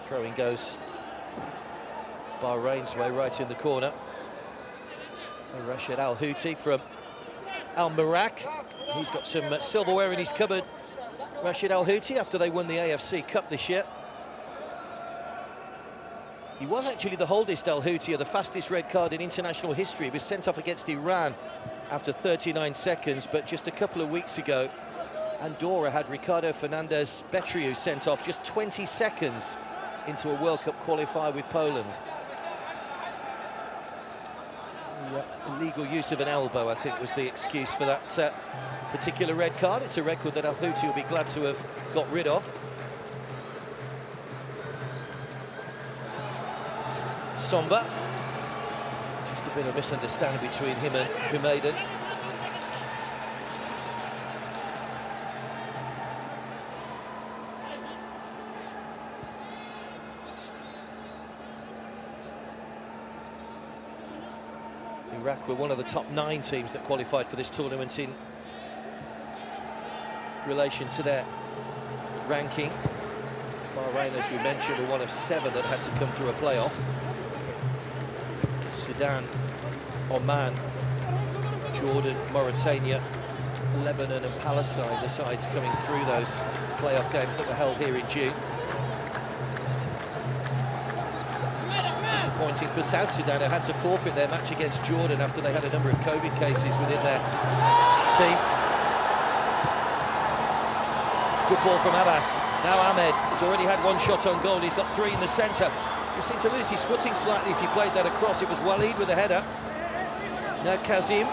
Throwing goes Bahrain's way, right in the corner. So Rashid Al-Houthi from Al-Marak. He's got some silverware in his cupboard. Rashid Al-Houthi, after they won the AFC Cup this year. He was actually the oldest Al-Houthi, the fastest red card in international history. He was sent off against Iran after 39 seconds, but just a couple of weeks ago, Andorra had Ricardo Fernandez Betriu sent off just 20 seconds into a World Cup qualifier with Poland. Illegal use of an elbow, I think, was the excuse for that particular red card. It's a record that Al-Houthi will be glad to have got rid of. Somba. Just a bit of misunderstanding between him and Humaydan. Iraq were one of the top 9 teams that qualified for this tournament in relation to their ranking. Bahrain, as we mentioned, were one of 7 that had to come through a playoff. Sudan, Oman, Jordan, Mauritania, Lebanon and Palestine, the sides coming through those playoff games that were held here in June. disappointing for South Sudan, who had to forfeit their match against Jordan after they had a number of COVID cases within their team. Good ball from Abbas. Now Ahmed has already had one shot on goal. He's got 3 in the centre. He seemed to lose his footing slightly as he played that across. It was Walid with a header. Now Kazim.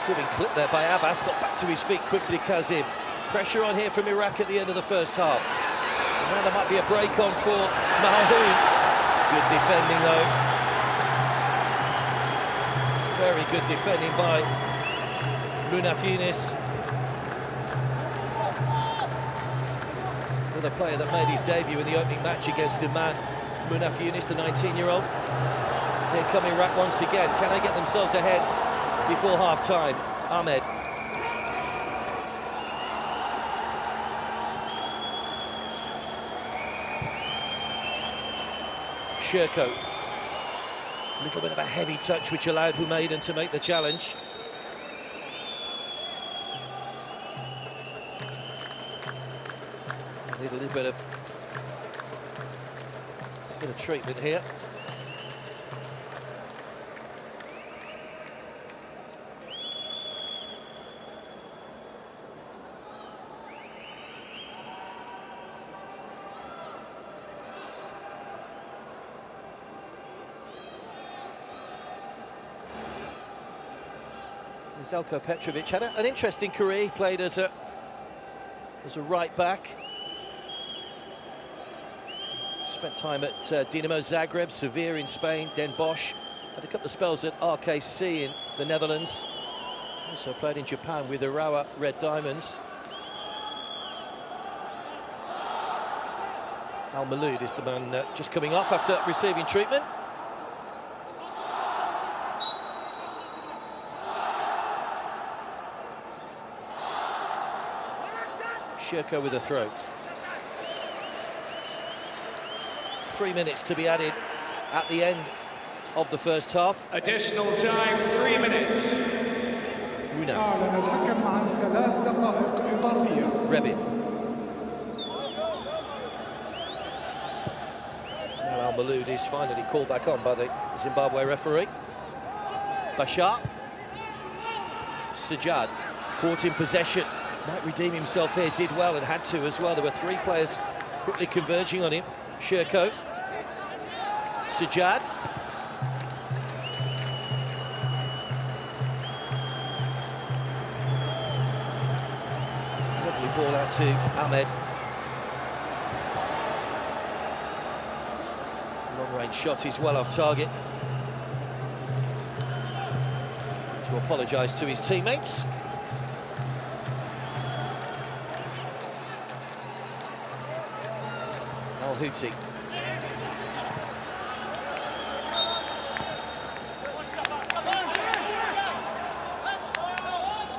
Could have been clipped there by Abbas. Got back to his feet quickly, Kazim. Pressure on here from Iraq at the end of the first half. And now there might be a break on for Mahoun. Good defending though. Very good defending by Munaf Yunis. Another player that made his debut in the opening match against Oman. Munaf Yunis, the 19-year-old. Here come Iraq once again. Can they get themselves ahead before half-time? Ahmed. Shirko. A little bit of a heavy touch which allowed Humaydan to make the challenge. Need a little bit of treatment here. Zelko Petrovic had an interesting career. He played as a right back. Spent time at Dinamo Zagreb, Sevilla in Spain, Den Bosch. Had a couple of spells at RKC in the Netherlands. Also played in Japan with Urawa Red Diamonds. Al Maloud is the man just coming off after receiving treatment. Shirko with a throw. 3 minutes to be added at the end of the first half. Additional time, 3 minutes. أعلن الحكم عن 3 دقائق إضافية. Rebin. Now Al Maloud is finally called back on by the Zimbabwe referee. Bashar. Sajjad caught in possession. Might redeem himself here, did well and had to as well. There were 3 players quickly converging on him. Shirko. Sajjad. Lovely ball out to Ahmed. Long-range shot is well off target. To apologise to his teammates. Al-Houthi.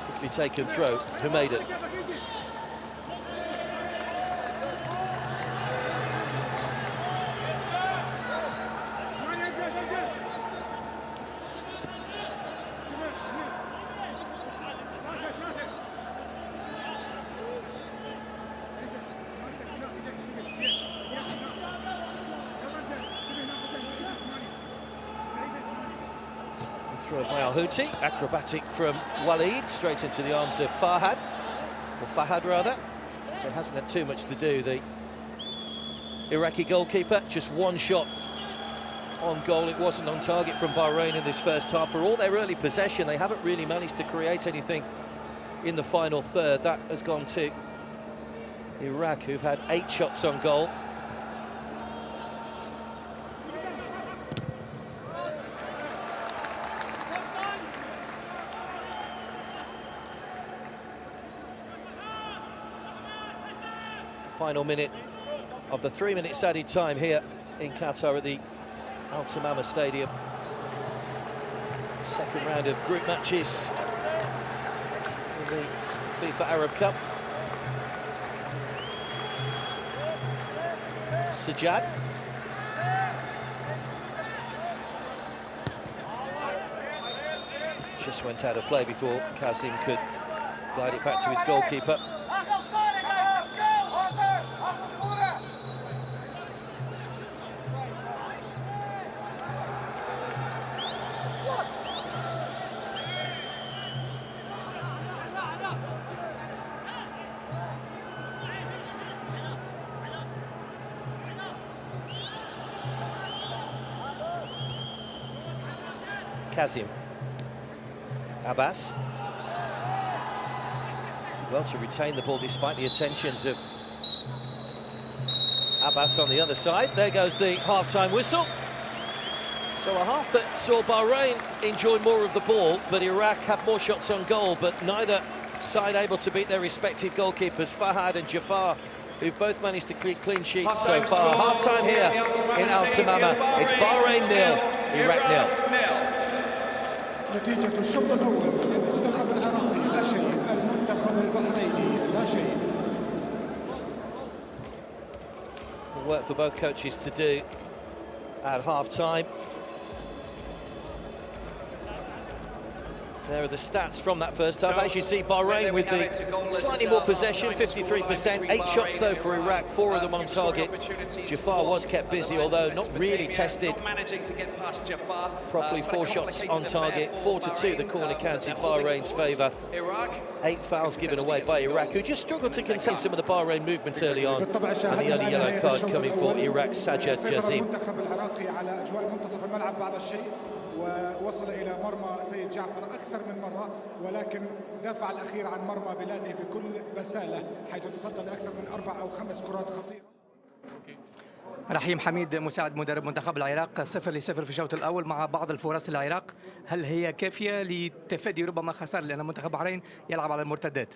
Quickly taken throw, Humaydan. Throw by Al-Houthi, acrobatic from Walid, straight into the arms of Fahad, or Fahad rather. So it hasn't had too much to do, the Iraqi goalkeeper. Just 1 shot on goal. It wasn't on target from Bahrain in this first half. For all their early possession, they haven't really managed to create anything in the final third. That has gone to Iraq, who've had 8 shots on goal. Final minute of the 3 minutes added time here in Qatar at the Al Tamama Stadium. Second round of group matches in the FIFA Arab Cup. Sajjad. Just went out of play before Kazim could glide it back to his goalkeeper. Kazim. Abbas. Well to retain the ball despite the attentions of Abbas on the other side. There goes the half-time whistle. So a half that saw Bahrain enjoy more of the ball, but Iraq have more shots on goal, but neither side able to beat their respective goalkeepers, Fahad and Jafar, who've both managed to keep clean sheets so far. Half-time here in Al Tamama. It's Bahrain 0, Iraq 0. نتيجة الشوط الأول المنتخب العراقي لا شيء، المنتخب البحريني لا شيء. Work for both coaches to do at half-time. There are the stats from that first half. As you see, Bahrain with the slightly more possession, 53%. 8 shots, though, for Iraq, 4 of them on target. Jafar was kept busy, although not really tested properly. 4 shots on target, 4-2 the corner counted Bahrain's favour. 8 fouls given away by Iraq, who just struggled to contain some of the Bahrain movement early on. And the only yellow card coming for Iraq, Sajjad Jazim. ووصل إلى مرمى سيد جعفر أكثر من مرة، ولكن دافع الأخير عن مرمى بلاده بكل بسالة، حيث تصدى لأكثر من 4 أو 5 كرات خطيرة. رحيم حميد مساعد مدرب منتخب العراق، 0-0 في الشوط الأول مع بعض الفرص للعراق، هل هي كافية لتفادي ربما خسارة لأن منتخب بحرين يلعب على المرتدات؟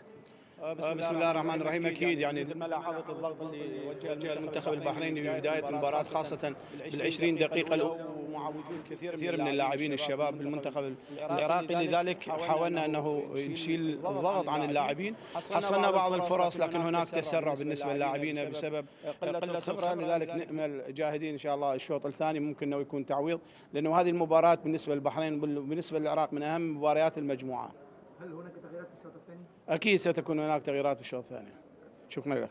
بسم الله الرحمن الرحيم. اكيد يعني ملاحظه الضغط اللي وجه المنتخب البحريني في بدايه المباراه، خاصه بال20 دقيقه الاولى، ومع وجود كثير من اللاعبين الشباب بالمنتخب العراقي، لذلك حاولنا انه نشيل الضغط عن اللاعبين. حصلنا بعض الفرص، لكن هناك تسرع بالنسبه للاعبين بسبب قله الخبره، لذلك نأمل جاهدين ان شاء الله الشوط الثاني ممكن انه يكون تعويض، لانه هذه المباراه بالنسبه للبحرين وبالنسبه للعراق من اهم مباريات المجموعه. هل هناك تغييرات في الشوط الثاني؟ أكيد ستكون هناك تغييرات في الشوط الثاني. شكرا لك.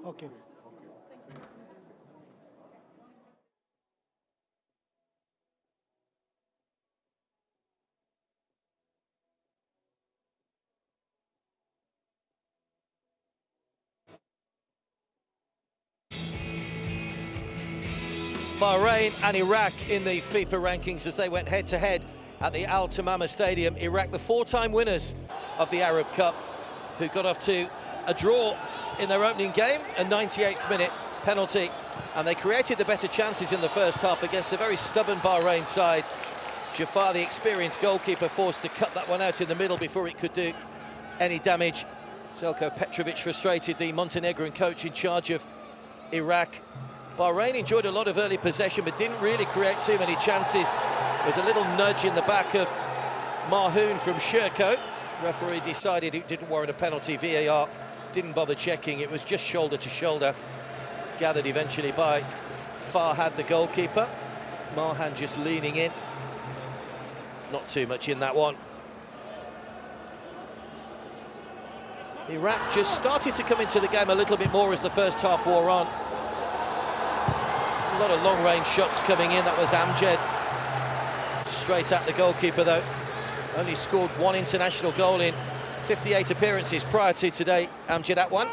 أوكي. Bahrain and Iraq in the FIFA rankings as they went head-to-head at the Al Tamama Stadium. Iraq, the 4-time winners of the Arab Cup, who got off to a draw in their opening game, a 98th minute penalty, and they created the better chances in the first half against a very stubborn Bahrain side. Jafar, the experienced goalkeeper, forced to cut that one out in the middle before it could do any damage. Zelko Petrovic frustrated, the Montenegrin coach in charge of Iraq. Bahrain enjoyed a lot of early possession but didn't really create too many chances. There's a little nudge in the back of Marhoun from Shirko. Referee decided it didn't warrant a penalty. VAR didn't bother checking. It was just shoulder to shoulder. Gathered eventually by Farhad, the goalkeeper. Marhan just leaning in. Not too much in that one. Iraq just started to come into the game a little bit more as the first half wore on. A lot of long-range shots coming in. That was Amjad. Straight at the goalkeeper, though. Only scored 1 international goal in 58 appearances prior to today. Amjad at 1.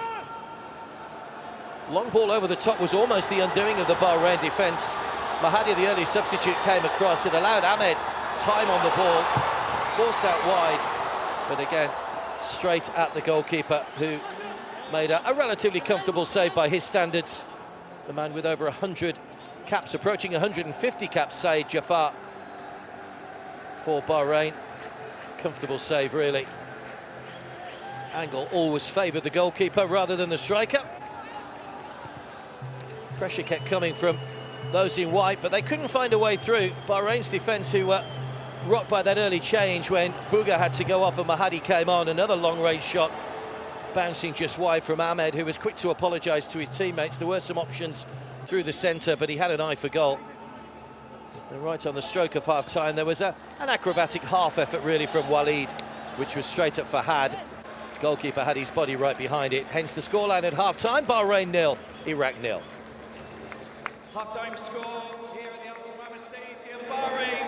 Long ball over the top was almost the undoing of the Bahrain defence. Mahadi, the early substitute, came across. It allowed Ahmed time on the ball. Forced out wide. But again, straight at the goalkeeper, who made a relatively comfortable save by his standards. The man with over 100 caps, approaching 150 caps, Saeed Jafar for Bahrain. Comfortable save, really. Angle always favoured the goalkeeper rather than the striker. Pressure kept coming from those in white, but they couldn't find a way through. Bahrain's defence, who were rocked by that early change when Buga had to go off and Mahadi came on. Another long-range shot, bouncing just wide from Ahmed, who was quick to apologise to his teammates. There were some options through the centre, but he had an eye for goal. And right on the stroke of half-time, there was an acrobatic half effort, really, from Walid, which was straight at Fahad. Goalkeeper had his body right behind it. Hence the scoreline at half-time: Bahrain 0, Iraq 0. Half-time score here at the Al Tamama Stadium, Bahrain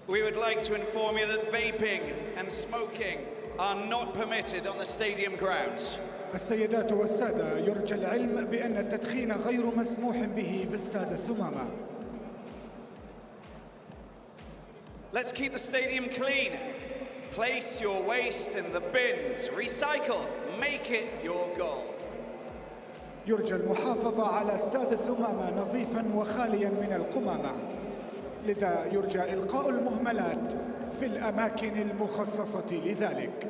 We would like to inform you that vaping and smoking are not permitted on the stadium grounds. السيدات والسادة، يرجى العلم بأن التدخين غير مسموح به باستاد الثمامة. Let's keep the stadium clean. Place your waste in the bins. Recycle. Make it your goal. يرجى المحافظة على استاد الثمامة نظيفاً وخالياً من القمامة. لذا يرجى إلقاء المهملات في الأماكن المخصصة لذلك.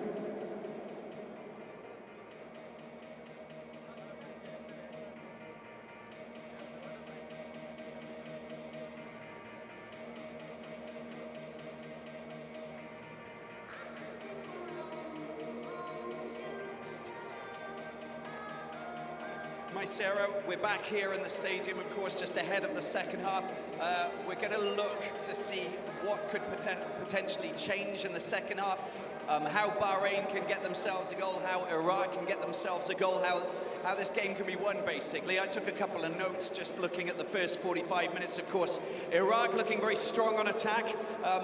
Sarah, we're back here in the stadium, of course, just ahead of the second half. We're going to look to see what could potentially change in the second half, how Bahrain can get themselves a goal, how Iraq can get themselves a goal, how this game can be won, basically. I took a couple of notes just looking at the first 45 minutes, of course. Iraq looking very strong on attack,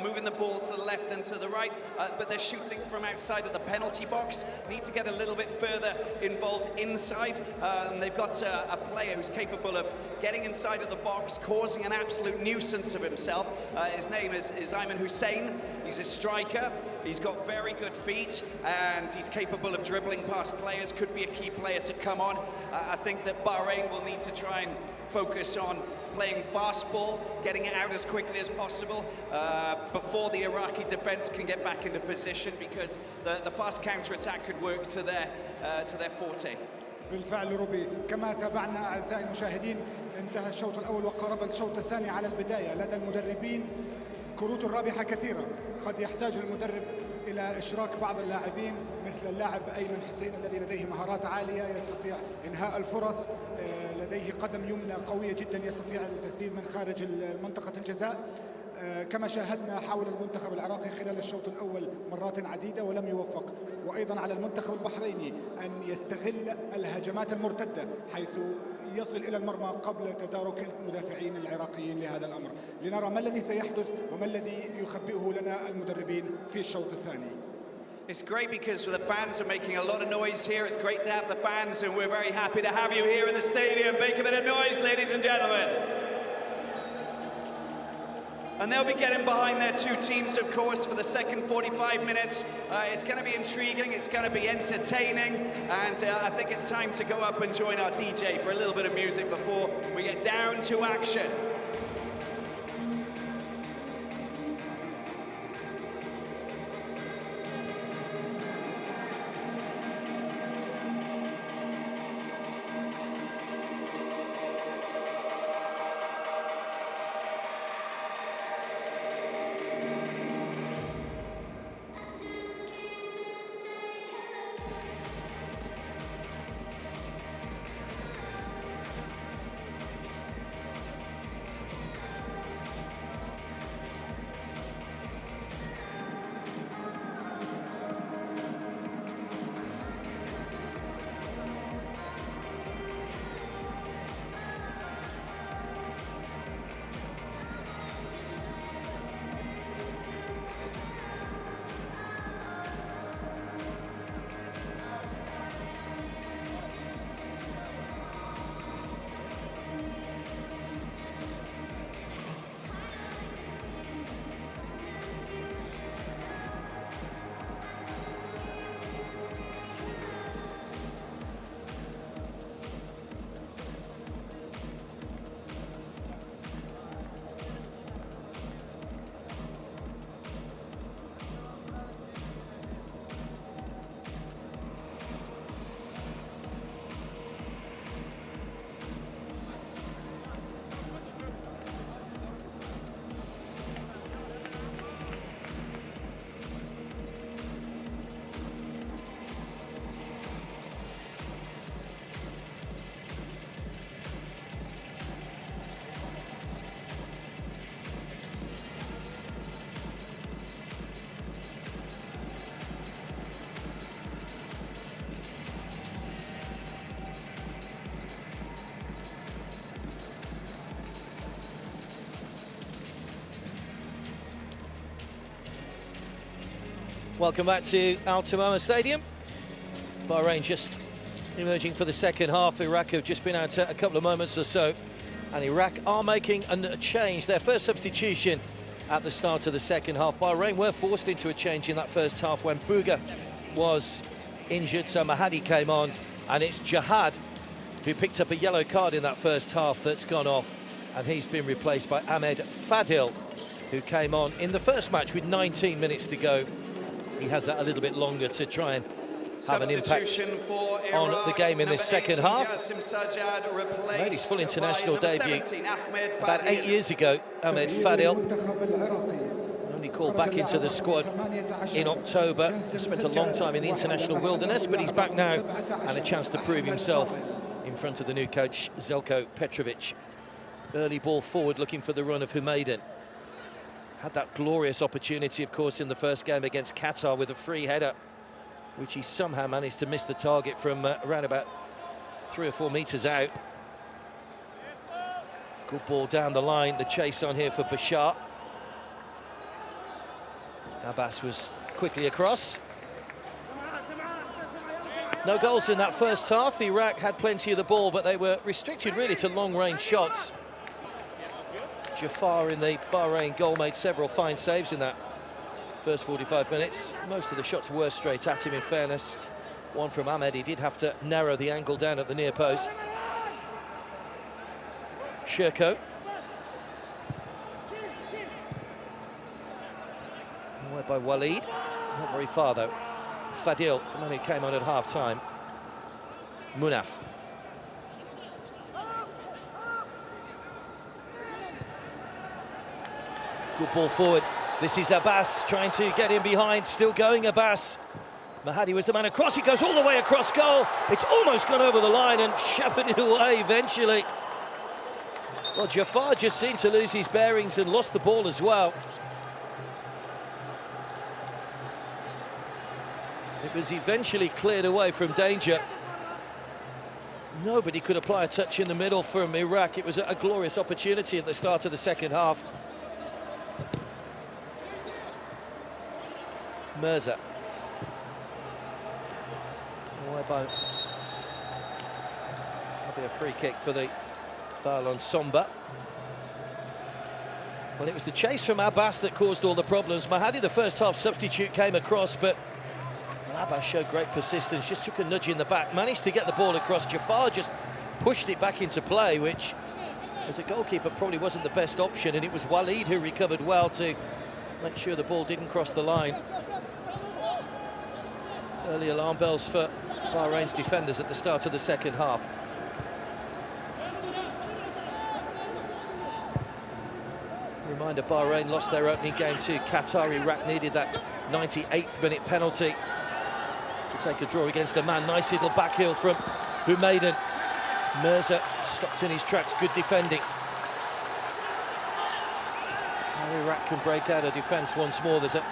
moving the ball to the left and to the right, but they're shooting from outside of the penalty box. Need to get a little bit further involved inside. And they've got a player who's capable of getting inside of the box, causing an absolute nuisance of himself. His name is Ayman Hussein. He's a striker. He's got very good feet and he's capable of dribbling past players, could be a key player to come on. I think that Bahrain will need to try and focus on playing fast ball, getting it out as quickly as possible before the Iraqi defence can get back into position, because the fast counter-attack could work to their forte. بالفعل روبي، كما تابعنا أعزائي المشاهدين انتهى الشوط الأول وقرب الشوط الثاني على البداية. لدى المدربين كروت رابحة كثيرة، قد يحتاج المدرب إلى إشراك بعض اللاعبين مثل اللاعب أيمن حسين الذي لديه مهارات عالية، يستطيع إنهاء الفرص، لديه قدم يمنى قوية جدا، يستطيع التسديد من خارج منطقة الجزاء. كما شاهدنا حاول المنتخب العراقي خلال الشوط الأول مرات عديدة ولم يوفق، وأيضا على المنتخب البحريني أن يستغل الهجمات المرتدة حيث يصل إلى المرمى قبل تدارك المدافعين العراقيين لهذا الأمر. لنرى ما الذي سيحدث وما الذي يخبئه لنا المدربين في الشوط الثاني. It's great because the fans are making a lot of noise here. It's great to have the fans, and we're very happy to have you here in the stadium. Make a bit of noise, ladies and gentlemen. And they'll be getting behind their two teams, of course, for the second 45 minutes. It's going to be intriguing, it's going to be entertaining, and I think it's time to go up and join our DJ for a little bit of music before we get down to action. Welcome back to Al Tamama Stadium. Bahrain just emerging for the second half. Iraq have just been out a couple of moments or so, and Iraq are making a change. Their first substitution at the start of the second half. Bahrain were forced into a change in that first half when Bouga was injured, so Mahadi came on, and it's Jihad who picked up a yellow card in that first half that's gone off, and he's been replaced by Ahmed Fadil, who came on in the first match with 19 minutes to go. He has that a little bit longer to try and have an impact on the game in this second half. Made his full international debut about 8 years ago, Ahmed Fadil. Only called back into the squad in October. Spent a long time in the international wilderness, but he's back now and a chance to prove himself in front of the new coach, Zelko Petrovic. Early ball forward, looking for the run of Humaydan. Had that glorious opportunity, of course, in the first game against Qatar with a free header, which he somehow managed to miss the target from around about 3 or 4 meters out. Good ball down the line, the chase on here for Bashar. Abbas was quickly across. No goals in that first half. Iraq had plenty of the ball, but they were restricted really to long-range shots. Jafar in the Bahrain goal made several fine saves in that first 45 minutes. Most of the shots were straight at him, in fairness. One from Ahmed, he did have to narrow the angle down at the near post. Shirko. Away by Walid. Not very far, though. Fadil, the man who came on at half-time. Munaf. Good ball forward. This is Abbas trying to get in behind, still going Abbas. Mahadi was the man across, he goes all the way across goal. It's almost gone over the line and shepherded away eventually. Well, Jafar just seemed to lose his bearings and lost the ball as well. It was eventually cleared away from danger. Nobody could apply a touch in the middle from Iraq. It was a glorious opportunity at the start of the second half. Mirza. That'll be a free kick for the foul on Somba. Well, it was the chase from Abbas that caused all the problems. Mahadi, the first half substitute, came across, but Abbas showed great persistence, just took a nudge in the back, managed to get the ball across. Jafar just pushed it back into play, which, as a goalkeeper, probably wasn't the best option, and it was Walid who recovered well to make sure the ball didn't cross the line. Early alarm bells for Bahrain's defenders at the start of the second half. Reminder, Bahrain lost their opening game to Qatar. Iraq needed that 98th minute penalty to take a draw against Oman. Nice little back heel from Humaydan. Mirza stopped in his tracks, good defending. Now Iraq can break out of defence once more. There's a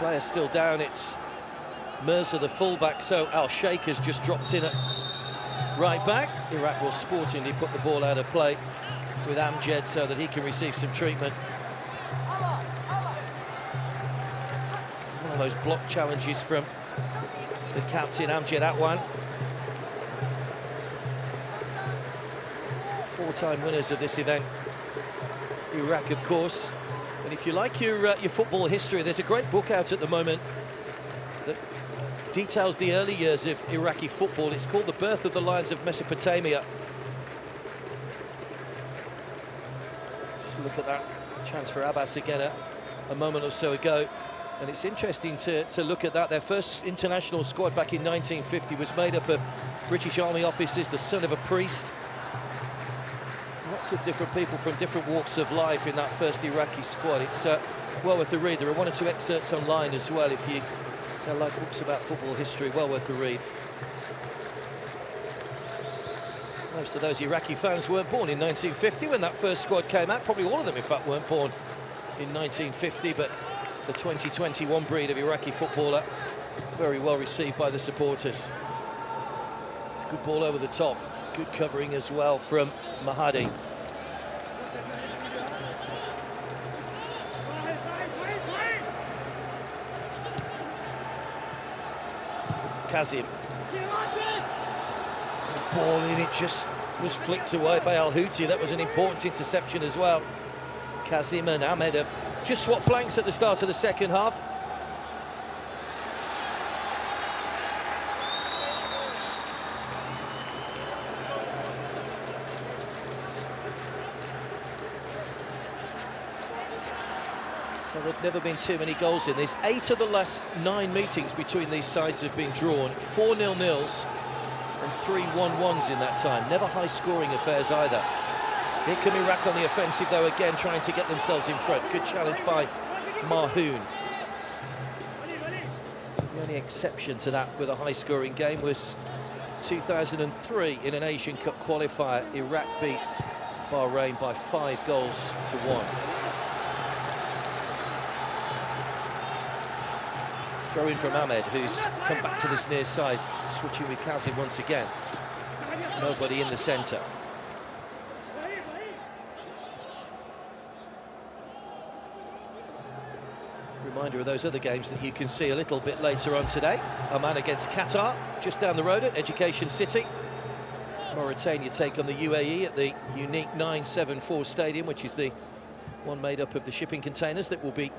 player still down. It's Mirza, the fullback, so Al-Sheikh has just dropped in at right back. Iraq will sportingly put the ball out of play with Amjad so that he can receive some treatment. One of those block challenges from the captain, Amjad Atwan. 4-time winners of this event, Iraq, of course. And if you like your football history, there's a great book out at the moment that details the early years of Iraqi football. It's called The Birth of the Lions of Mesopotamia. Just look at that chance for Abbas again a moment or so ago. And it's interesting to look at that. Their first international squad back in 1950 was made up of British Army officers, the son of a priest. Lots of different people from different walks of life in that first Iraqi squad. It's well worth the read. There are 1 or 2 excerpts online as well if you like books about football history. Well worth the read. Most of those Iraqi fans weren't born in 1950 when that first squad came out. Probably all of them, in fact, weren't born in 1950, but the 2021 breed of Iraqi footballer, very well received by the supporters. It's a good ball over the top. Good covering as well from Mahadi. Kazim. The ball in, it just was flicked away by Al-Houthi. That was an important interception as well. Kazim and Ahmed have just swapped flanks at the start of the second half. So there've never been too many goals in this. 8 of the last 9 meetings between these sides have been drawn. 4 0-0s and 3 1-1s in that time. Never high-scoring affairs either. Here come Iraq on the offensive, though, again trying to get themselves in front. Good challenge by Mahoun. The only exception to that with a high-scoring game was 2003 in an Asian Cup qualifier. Iraq beat Bahrain by 5 goals to 1. Throw in from Ahmed, who's come back to this near side, switching with Kazim once again. Nobody in the centre. Reminder of those other games that you can see a little bit later on today. Oman against Qatar, just down the road at Education City. Mauritania take on the UAE at the unique 974 stadium, which is the one made up of the shipping containers that will be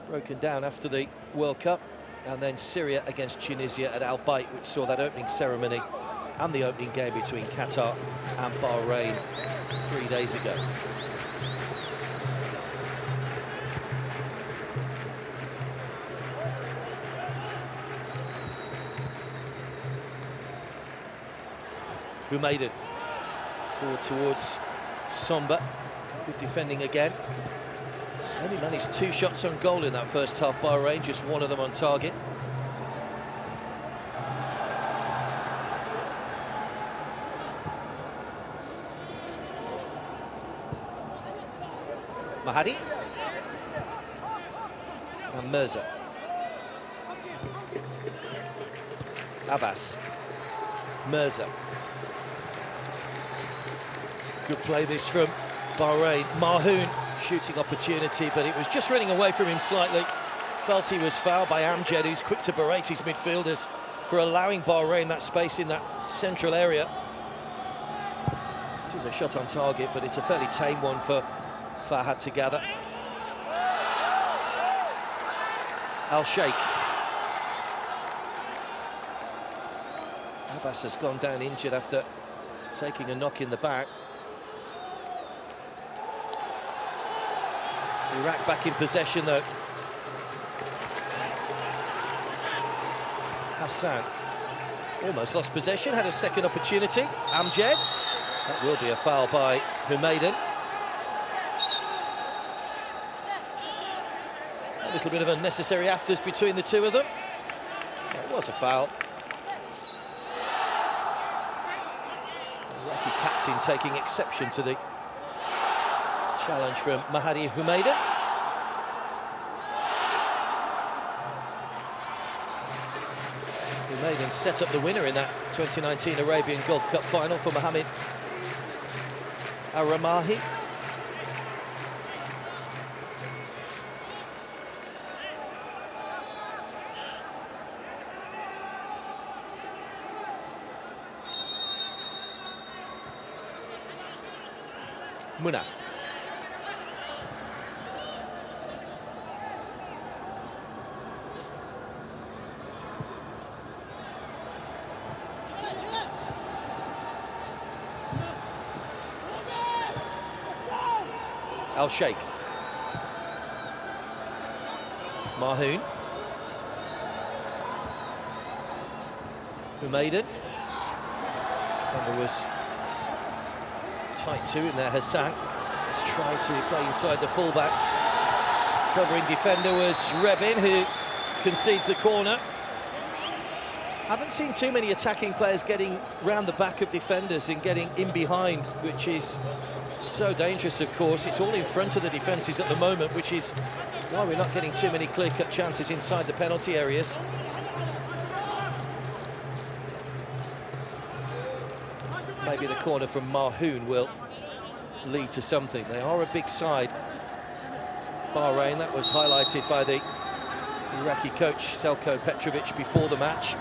broken down after the World Cup. And then Syria against Tunisia at Al Bayt, which saw that opening ceremony and the opening game between Qatar and Bahrain 3 days ago. Humaydin forward towards Somba. Good defending again. Only managed 2 shots on goal in that first half. Bahrain, just 1 of them on target. Mahadi and Mirza. Abbas. Mirza. Good play this from Bahrain. Mahoun shooting opportunity, but it was just running away from him slightly. Felt he was fouled by Amjad, who's quick to berate his midfielders for allowing Bahrain that space in that central area. It is a shot on target, but it's a fairly tame one for Fahad to gather. Al-Sheikh. Abbas has gone down injured after taking a knock in the back. Iraq back in possession, though. Hassan almost lost possession, had a second opportunity. Amjad. That will be a foul by Humaydin. A little bit of unnecessary afters between the two of them. It was a foul. Iraqi captain taking exception to the challenge from Mahadi Humaydin. Humaydin set up the winner in that 2019 Arabian Gulf Cup final for Mohamed Al-Ramahi. Munaf. Al-Sheikh. Mahoun. Humaydin. Defender was tight to in there, Hassan. Let's try to play inside the fullback. Covering defender was Rebin, who concedes the corner. Haven't seen too many attacking players getting round the back of defenders and getting in behind, which is so dangerous, of course. It's all in front of the defences at the moment, which is why we're not getting too many clear-cut chances inside the penalty areas. Maybe the corner from Mahoun will lead to something. They are a big side, Bahrain. That was highlighted by the Iraqi coach Selko Petrovic before the match.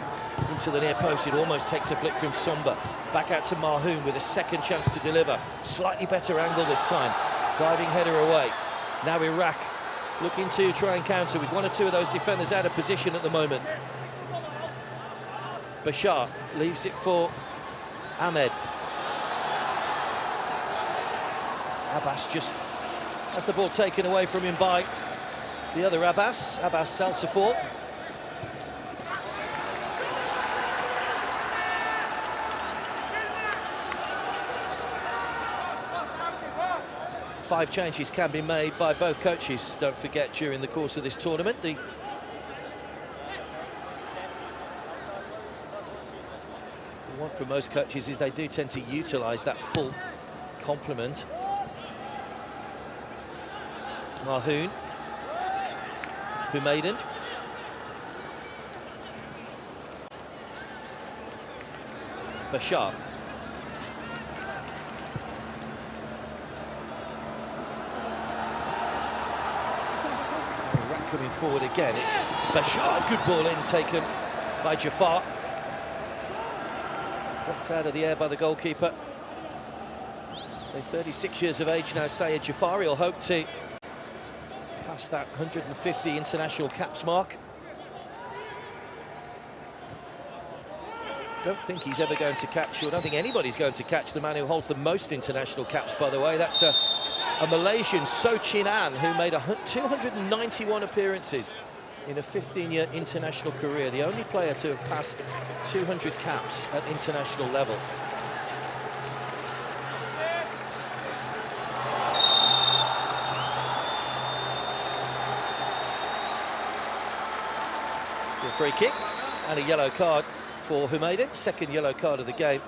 into the near post. It almost takes a flick from Somba. Back out to Marhoun with a second chance to deliver. Slightly better angle this time. Diving header away. Now Iraq looking to try and counter with one or two of those defenders out of position at the moment. Bashar leaves it for Ahmed. Abbas just has the ball taken away from him by the other Abbas Salsafor. Five changes can be made by both coaches, don't forget, during the course of this tournament. The one for most coaches is they do tend to utilise that full complement. Marhoun, Humaydan, Bashar. Coming forward again, it's Bashar. Good ball in, taken by Jafar. Knocked out of the air by the goalkeeper. So 36 years of age now, Sayed Jafar. He'll hope to pass that 150 international caps mark. Don't think he's ever going to catch, or I don't think anybody's going to catch the man who holds the most international caps, by the way. That's a Malaysian, Sochin An, who made 291 appearances in a 15-year international career. The only player to have passed 200 caps at international level. A free kick and a yellow card for Humaydan, second yellow card of the game.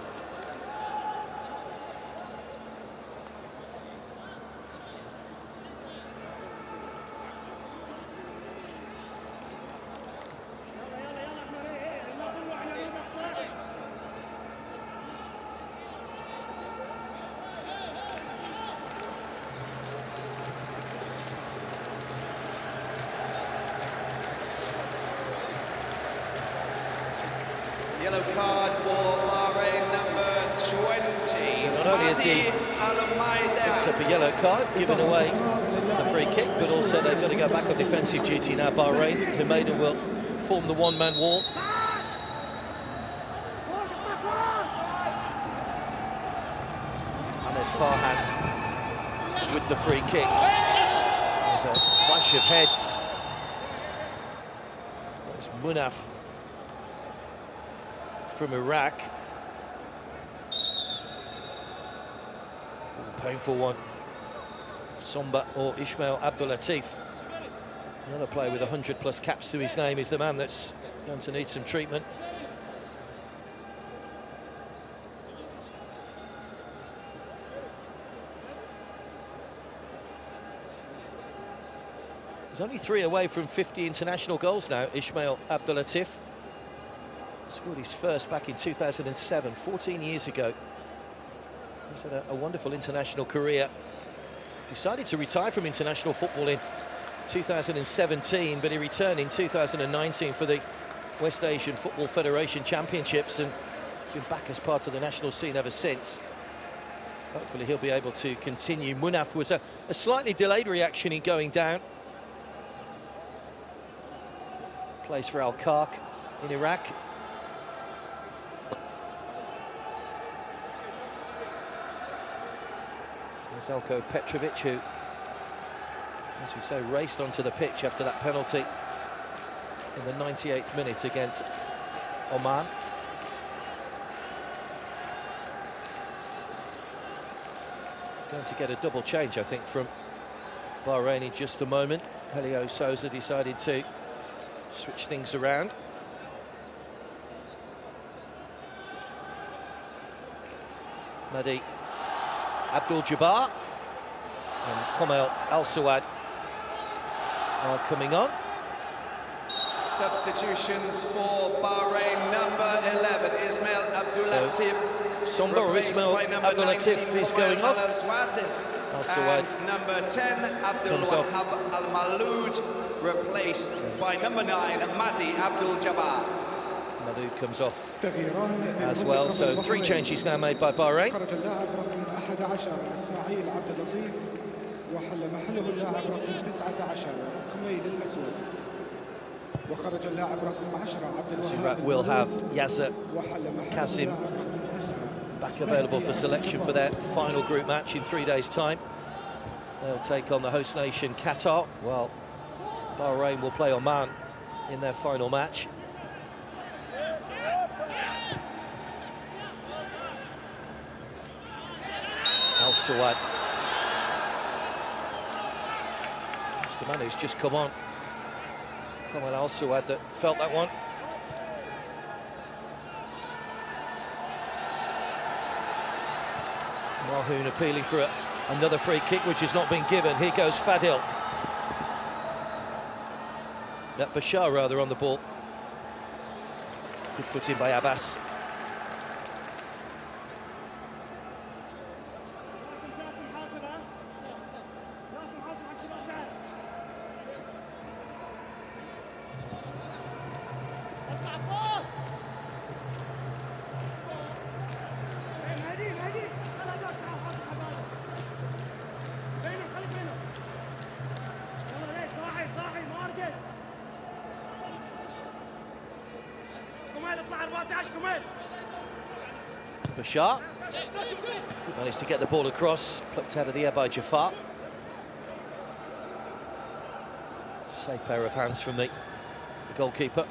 Yellow card for Bahrain, number 20. So not only has he picked up a yellow card, given away the free kick, but also they've got to go back on defensive duty now, Bahrain. Humaydan will form the one-man wall. Ahmed Farhan with the free kick. There's a clash of heads. There's Munaf from Iraq. Painful one. Somba or Ismail Abdul Latif. Another player with 100+ caps to his name is the man that's going to need some treatment. He's only 3 away from 50 international goals now, Ismail Abdul Latif. Scored his first back in 2007, 14 years ago. He's had a wonderful international career. Decided to retire from international football in 2017, but he returned in 2019 for the West Asian Football Federation Championships, and he's been back as part of the national scene ever since. Hopefully he'll be able to continue. Munaf was a slightly delayed reaction in going down. Plays for Al-Kark in Iraq. Zelko Petrovic, who, as we say, raced onto the pitch after that penalty in the 98th minute against Oman. Going to get a double change, I think, from Bahrain in just a moment. Helio Sousa decided to switch things around. Madi Abdul-Jabbar and Komel Al-Sawad are coming on. Substitutions for Bahrain, number 11, Ismail Abdul Latif. Somba or Ismail Abdul Latif is going off. Al-Sawad, and number 10, Abdul Wahab Al-Maloud, replaced by number 9, Madi Abdul-Jabbar. Madhu comes off تغييران as well, so 3 changes now made by Bahrain. خرج اللاعب رقم 11 اسماعيل عبد اللطيف وحل محله اللاعب رقم 19 كميل الاسود، وخرج اللاعب رقم 10 عبد الوهاب will have Yazza وحل محله Kasim اللاعب رقم 9 back available for selection for their final group match in 3 days' time. They'll take on the host nation Qatar, while Bahrain will play Oman in their final match. Al Sawad. It's the man who's just come on. Al Sawad that felt that one. Mahoun appealing for another free kick, which has not been given. Here goes Fadil. That Bashar rather on the ball. Good footing by Abbas. Bashar managed to get the ball across, plucked out of the air by Jafar. Safe pair of hands from the goalkeeper.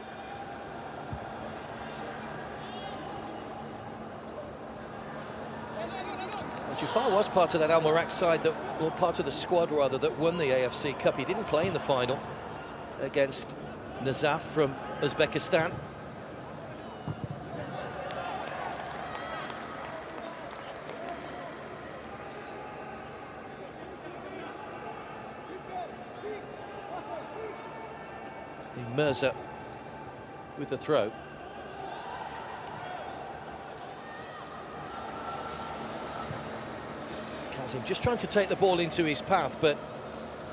Well, Jafar was part of that Al Marak side, or part of the squad rather, that won the AFC Cup. He didn't play in the final against Nazaf from Uzbekistan. Mirza with the throw. Kazim just trying to take the ball into his path, but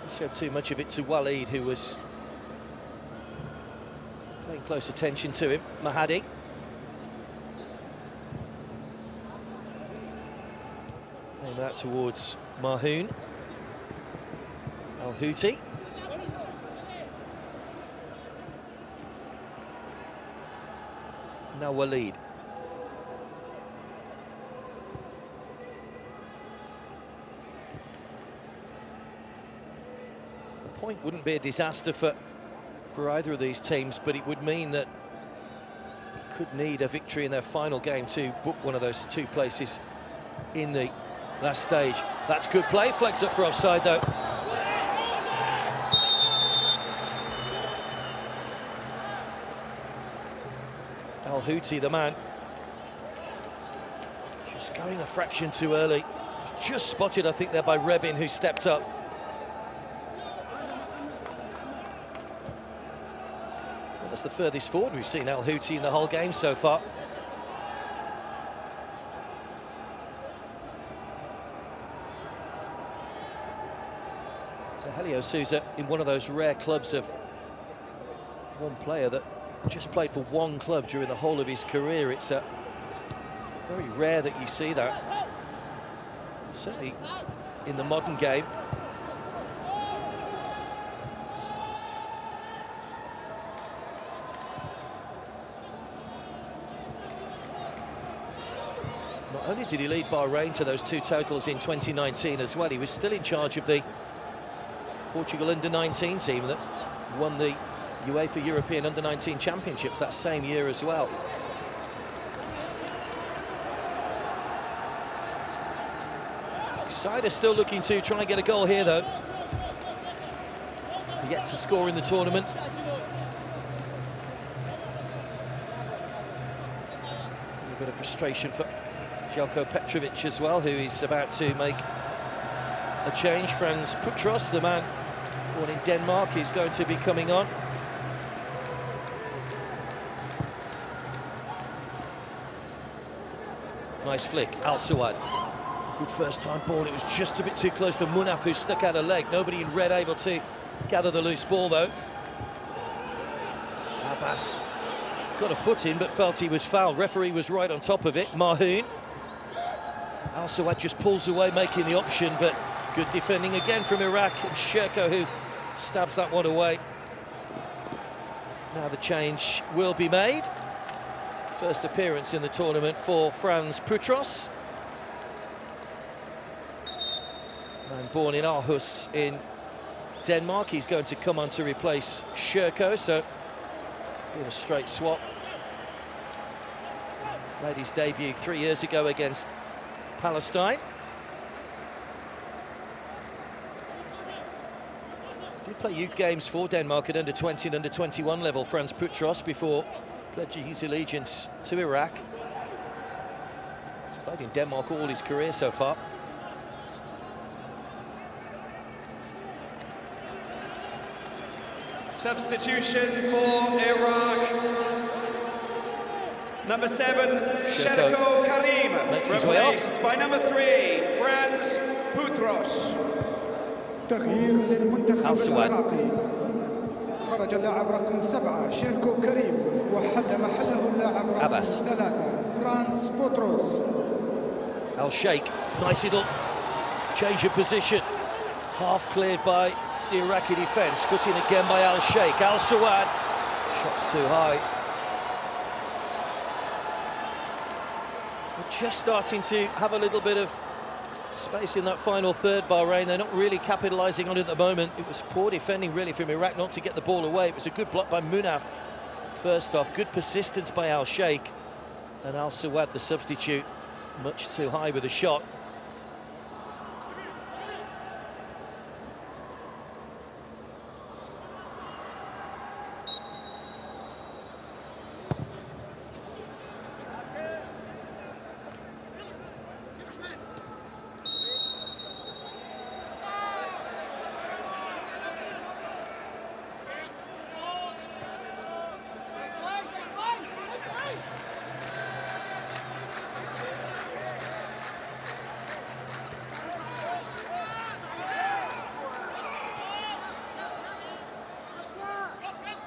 he showed too much of it to Waleed, who was paying close attention to him. Mahadi. Aim out towards Mahoun. Al-Houthi. Now Waleed. The point wouldn't be a disaster for either of these teams, but it would mean that could need a victory in their final game to book one of those 2 places in the last stage. That's good play. Flags up for offside though. Al-Houthi, the man, just going a fraction too early. Just spotted, I think, there by Rebin, who stepped up. Well, that's the furthest forward we've seen Al-Houthi in the whole game so far. So Helio Sousa in one of those rare clubs of one player that just played for one club during the whole of his career. It's very rare that you see that, certainly in the modern game. Not only did he lead Bahrain to those 2 totals in 2019 as well, he was still in charge of the Portugal under-19 team that won the UEFA European Under-19 Championships that same year as well. Side is still looking to try and get a goal here, though. Yet to score in the tournament. A bit of frustration for Željko Petrovic as well, who is about to make a change. Frans Putros, the man born in Denmark, is going to be coming on. Nice flick, Al Sawad. Good first time ball. It was just a bit too close for Munaf, who stuck out a leg. Nobody in red able to gather the loose ball, though. Abbas got a foot in but felt he was fouled. Referee was right on top of it. Mahoun. Al Sawad just pulls away, making the option, but good defending again from Iraq, and Sherko who stabs that one away. Now the change will be made. First appearance in the tournament for Frans Putros. Man born in Aarhus in Denmark. He's going to come on to replace Sherko, so in a straight swap. Made his debut 3 years ago against Palestine. Did play youth games for Denmark at under-20 and under-21 level, Frans Putros, before pledging his allegiance to Iraq. He's played in Denmark all his career so far. Substitution for Iraq. Number 7, Sherko Karim, replaced by number 3, Frans Putros. تغيير للمنتخب العراقي. خرج اللاعب رقم 7 شيركو كريم وحل محله اللاعب رقم 3 فرانس بوتروس. Al Sheikh, nice little change of position. Half cleared by the Iraqi defence. Foot in again by Al Sheikh. Al Sawad, shots too high. We're just starting to have a little bit of space in that final third, Bahrain. They're not really capitalising on it at the moment. It was poor defending really from Iraq not to get the ball away. It was a good block by Munaf first off. Good persistence by Al Sheikh. And Al Sawad, the substitute, much too high with a shot.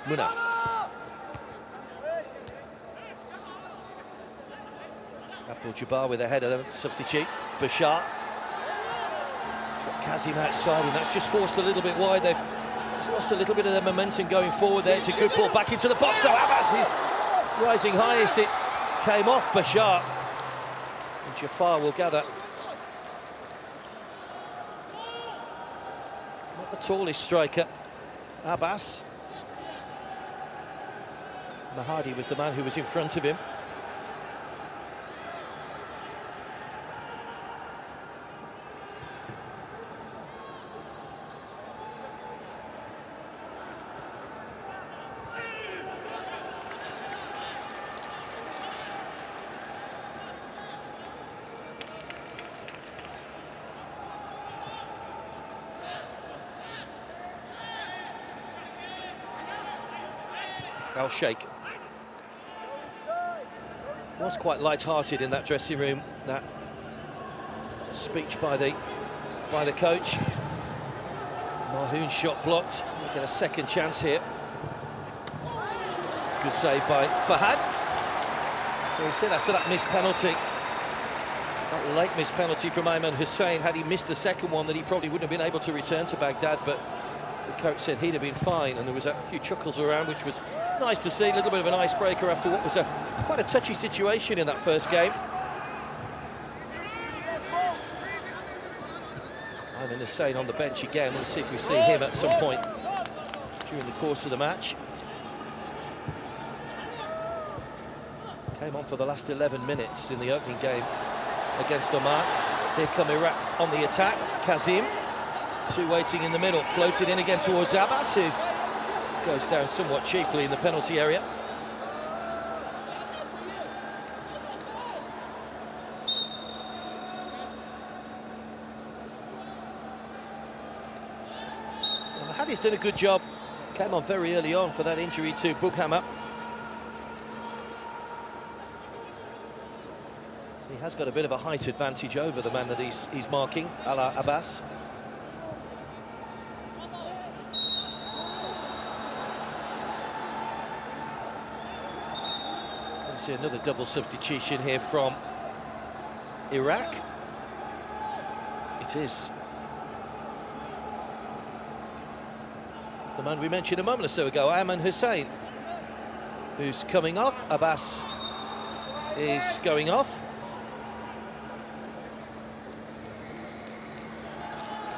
Munaf. Abdul Jabbar with a header, the substitute. Bashar. He's got Kazim outside, and that's just forced a little bit wide. They've just lost a little bit of their momentum going forward there. It's a good ball back into the box. Now Abbas is rising highest. It came off Bashar. And Jafar will gather. Not the tallest striker. Abbas. Mahadi was the man who was in front of him. Al Sheikh was quite light-hearted in that dressing room. That speech by the coach. Mahoun shot blocked. We'll get a second chance here. Good save by Fahad. He said after that missed penalty, that late missed penalty from Ayman Hussein, had he missed the second one, that he probably wouldn't have been able to return to Baghdad, but the coach said he'd have been fine, and there was a few chuckles around, which was nice to see. A little bit of an icebreaker after what was quite a touchy situation in that first game. Ayman Hussein on the bench again. We'll see if we see him at some point during the course of the match. Came on for the last 11 minutes in the opening game against Oman. Here come Iraq on the attack. Kazim, two waiting in the middle, floated in again towards Abbas, who goes down somewhat cheaply in the penalty area. Well, Mahadi's done a good job. Came on very early on for that injury to Bughammer. So he has got a bit of a height advantage over the man that he's marking, Ala Abbas. see another double substitution here from Iraq. It is the man we mentioned a moment or so ago, Ayman Hussein, who's coming off. Abbas is going off.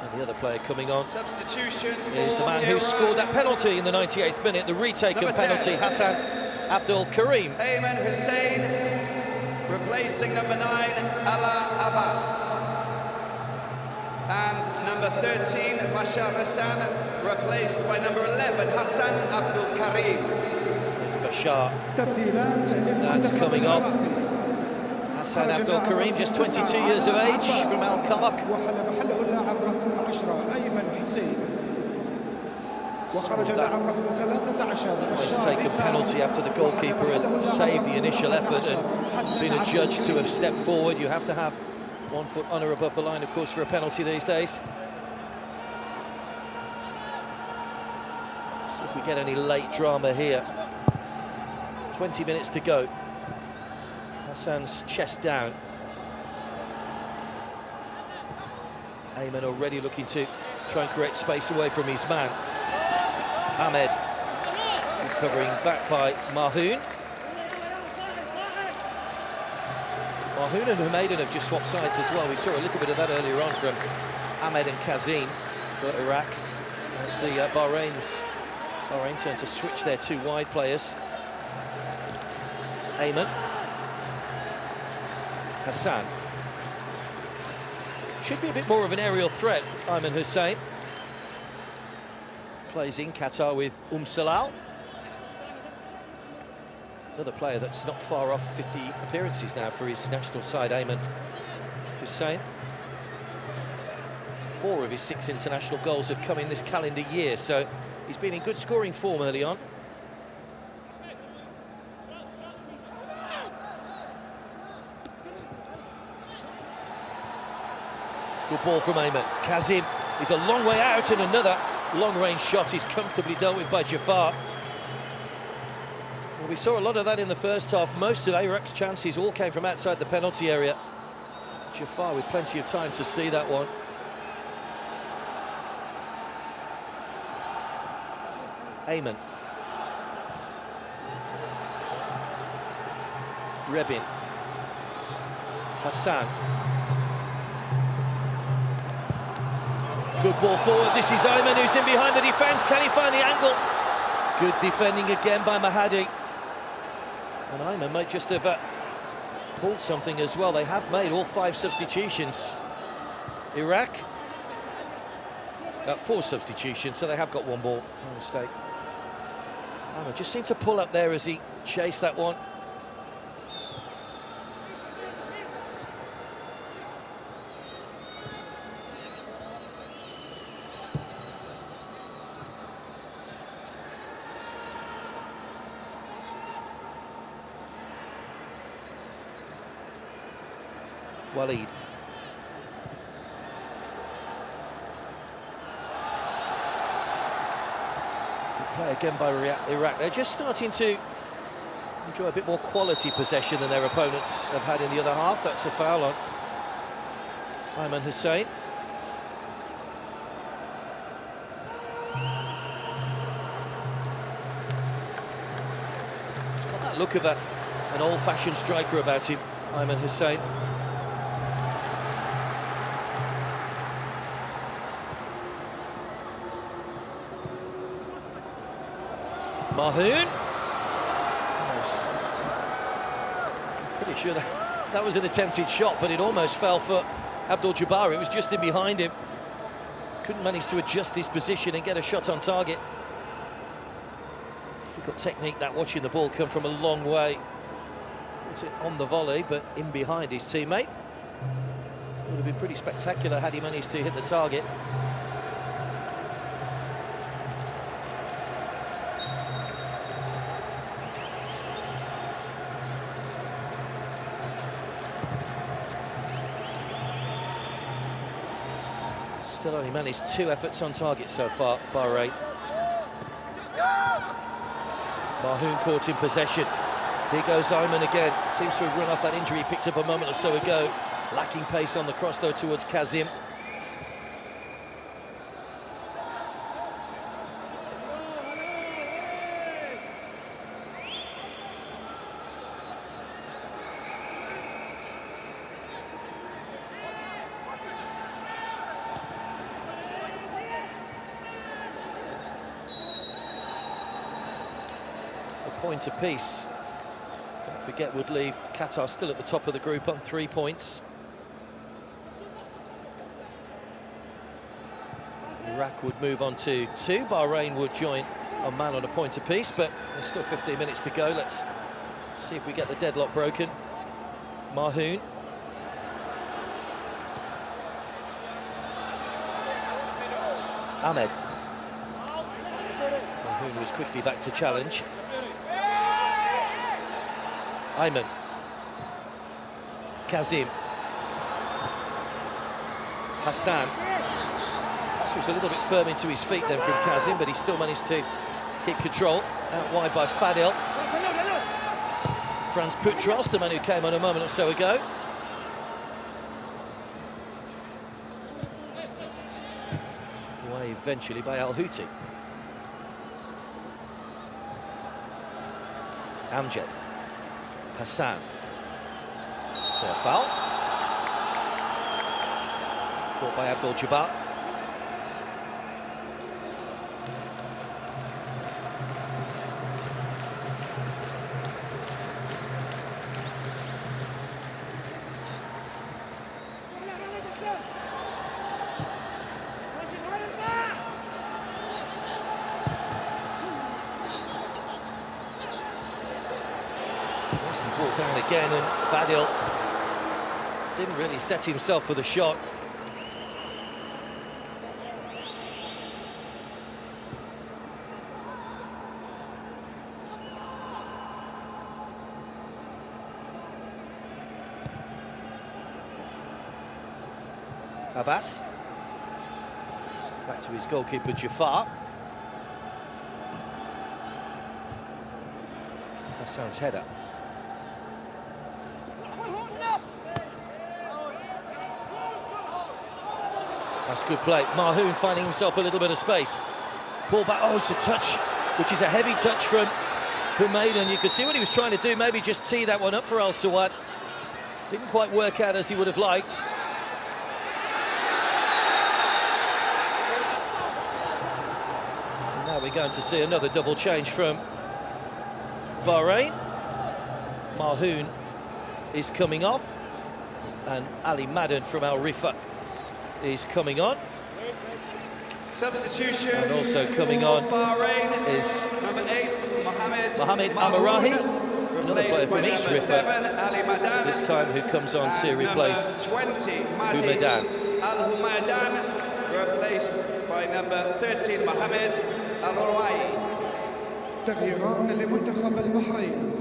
And the other player coming on Substitutions is the man who scored that penalty in the 98th minute, the retaken penalty, Hassan Abdul Karim. Ayman Hussein replacing number 9, Ala Abbas. And number 13, Bashar Hassan, replaced by number 11, Hassan Abdul Karim. It's Bashar that's coming off. Hassan Abdul Karim, just 22 years of age, from Al-Khalaq. Has taken penalty after the goalkeeper had saved the initial effort and been adjudged to have stepped forward. You have to have 1 foot on or above the line, of course, for a penalty these days. See if we get any late drama here. 20 minutes to go. Hassan's chest down. Ayman already looking to try and create space away from his man. Ahmed recovering back by Mahoun. Mahoun and Humaydan have just swapped sides as well. We saw a little bit of that earlier on from Ahmed and Kazim for Iraq. It's the Bahrain turn to switch their 2 wide players. Ayman. Hassan. Should be a bit more of an aerial threat, Ayman Hussein. Plays in Qatar with Salal. Another player that's not far off 50 appearances now for his national side, Ayman Hussein. 4 of his 6 international goals have come in this calendar year, so he's been in good scoring form early on. Good ball from Ayman. Kazim is a long way out, and another long-range shot is comfortably dealt with by Jafar. Well, we saw a lot of that in the first half. Most of Iraq's chances all came from outside the penalty area. Jafar with plenty of time to see that one. Ayman. Rebin. Hassan. Good ball forward. This is Ayman who's in behind the defence. Can he find the angle? Good defending again by Mahadi. And Ayman might just have pulled something as well. They have made all 5 substitutions. Iraq, 4 substitutions, so they have got 1 ball. No mistake. Ayman just seemed to pull up there as he chased that one. Walid. Good play again by Iraq. They're just starting to enjoy a bit more quality possession than their opponents have had in the other half. That's a foul on Ayman Hussein. He's got that look of an old-fashioned striker about him, Ayman Hussein. Mahoun. Pretty sure that was an attempted shot, but it almost fell for Abdul Jabbar. It was just in behind him. Couldn't manage to adjust his position and get a shot on target. Difficult technique that, watching the ball come from a long way. Puts it on the volley, but in behind his teammate. Would have been pretty spectacular had he managed to hit the target. Still only managed 2 efforts on target so far, Bahrain. Mahoun caught in possession. Here goes Ayman again. Seems to have run off that injury he picked up a moment or so ago. Lacking pace on the cross though towards Kazim. Point apiece. Don't forget, would leave Qatar still at the top of the group on 3 points. Iraq would move on to 2. Bahrain would join Oman on a point apiece, but there's still 15 minutes to go. Let's see if we get the deadlock broken. Mahoun. Ahmed. Mahoun was quickly back to challenge. Ayman. Kazim. Hassan. Pass was a little bit firm into his feet then from Kazim, but he still managed to keep control. Out wide by Fadil. Franz Putros, the man who came on a moment or so ago. Away eventually by Al Houthi. Amjad. Hassan. Fair foul. Caught by Abdul Jabbar. Brought down again, and Fadil didn't really set himself for the shot. Abbas back to his goalkeeper Jafar. Hassan's header. That's good play. Mahoun finding himself a little bit of space. Ball back. Oh, it's a touch, which is a heavy touch from Humaid. You could see what he was trying to do, maybe just tee that one up for Al Sawad. Didn't quite work out as he would have liked. And now we're going to see another double change from Bahrain. Mahoun is coming off, and Ali Madden from Al Rifa is coming on. Substitution. And also coming on Bahrain is number 8, Mohamed Amarahi, another player from East Rifa, this time who comes on to replace 20, Humadan. Al-Humadan, replaced by number 13, Mohamed Al-Rawai. تغييران لمنتخب البحرين.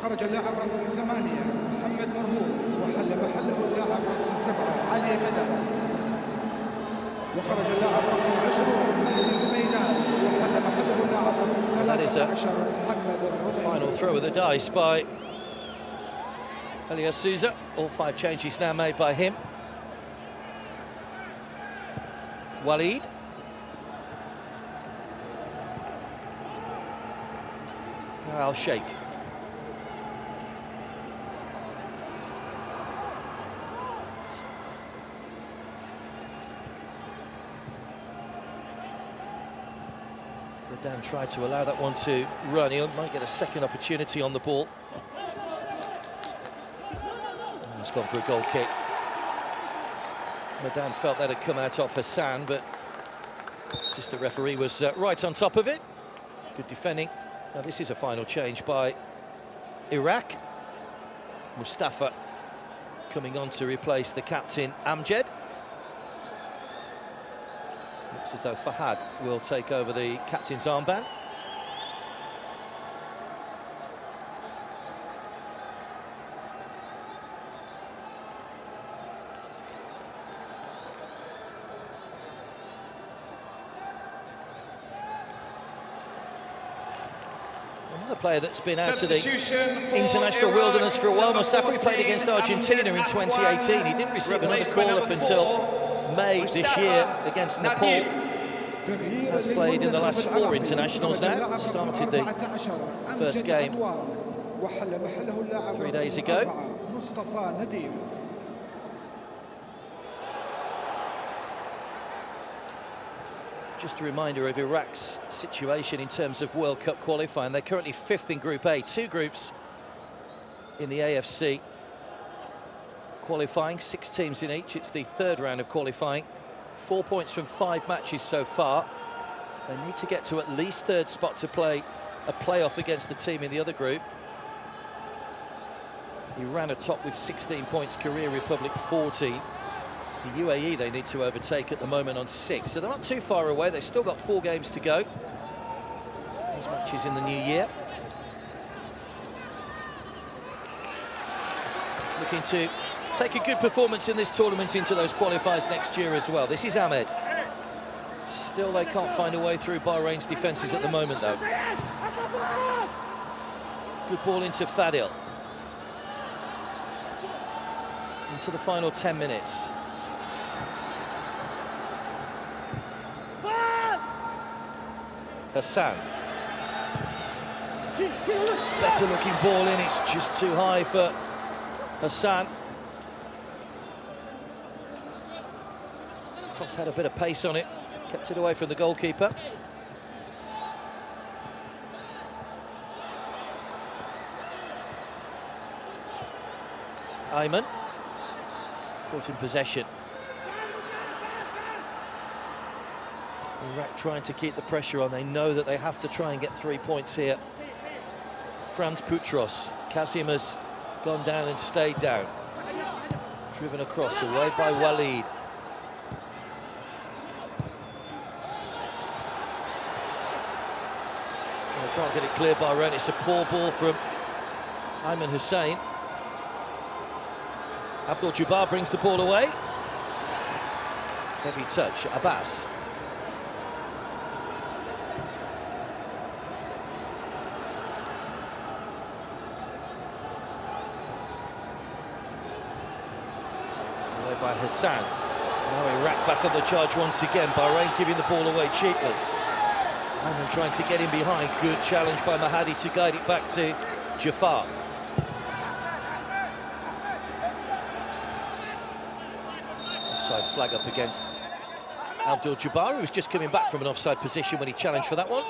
خرج اللاعب رقم 8 محمد مرهون، وحل محله اللاعب رقم 7 علي مدن. وخرج اللاعب رقم 20 مهدي الميدان، وحل محله اللاعب رقم 13 محمد الربيعي. Final throw of the dice by Elias Souza. All 5 changes now made by him. Walid. Al Sheikh. Dan tried to allow that one to run. He might get a second opportunity on the ball. He's gone for a goal kick. Madan felt that had come out off Hassan, but assistant referee was right on top of it. Good defending. Now this is a final change by Iraq. Mustafa coming on to replace the captain Amjad. Looks as though Fahad will take over the captain's armband. Another player that's been out to the international wilderness for a while. Mustafa played against Argentina in 2018. He didn't receive another call up until May this year against Nepal. Has played in the last 4 internationals now. Started the first game 3 days ago. Just a reminder of Iraq's situation in terms of World Cup qualifying. They're currently 5th in Group A, 2 groups in the AFC qualifying, 6 teams in each. It's the 3rd round of qualifying. 4 points from 5 matches so far. They need to get to at least 3rd spot to play a playoff against the team in the other group. Iran atop with 16 points, Korea Republic 14. It's the UAE they need to overtake at the moment on 6, so they're not too far away. They've still got 4 games to go. Those matches in the new year. Looking to take a good performance in this tournament into those qualifiers next year as well. This is Ahmed. Still they can't find a way through Bahrain's defences at the moment though. Good ball into Fadil. Into the final 10 minutes. Hassan. Better looking ball in, it's just too high for Hassan. Cross had a bit of pace on it, kept it away from the goalkeeper. Ayman, caught in possession. Iraq trying to keep the pressure on. They know that they have to try and get 3 points here. Franz Putros. Kazim has gone down and stayed down. Driven across, away by Walid. They can't get it clear by Bahrain. It's a poor ball from Ayman Hussein. Abdul Jabbar brings the ball away. Heavy touch, Abbas. By Hassan. Now Iraq back on the charge once again. Bahrain giving the ball away cheaply. Ayman trying to get in behind. Good challenge by Mahadi to guide it back to Jafar. Offside flag up against Abdul Jabbar, who was just coming back from an offside position when he challenged for that one.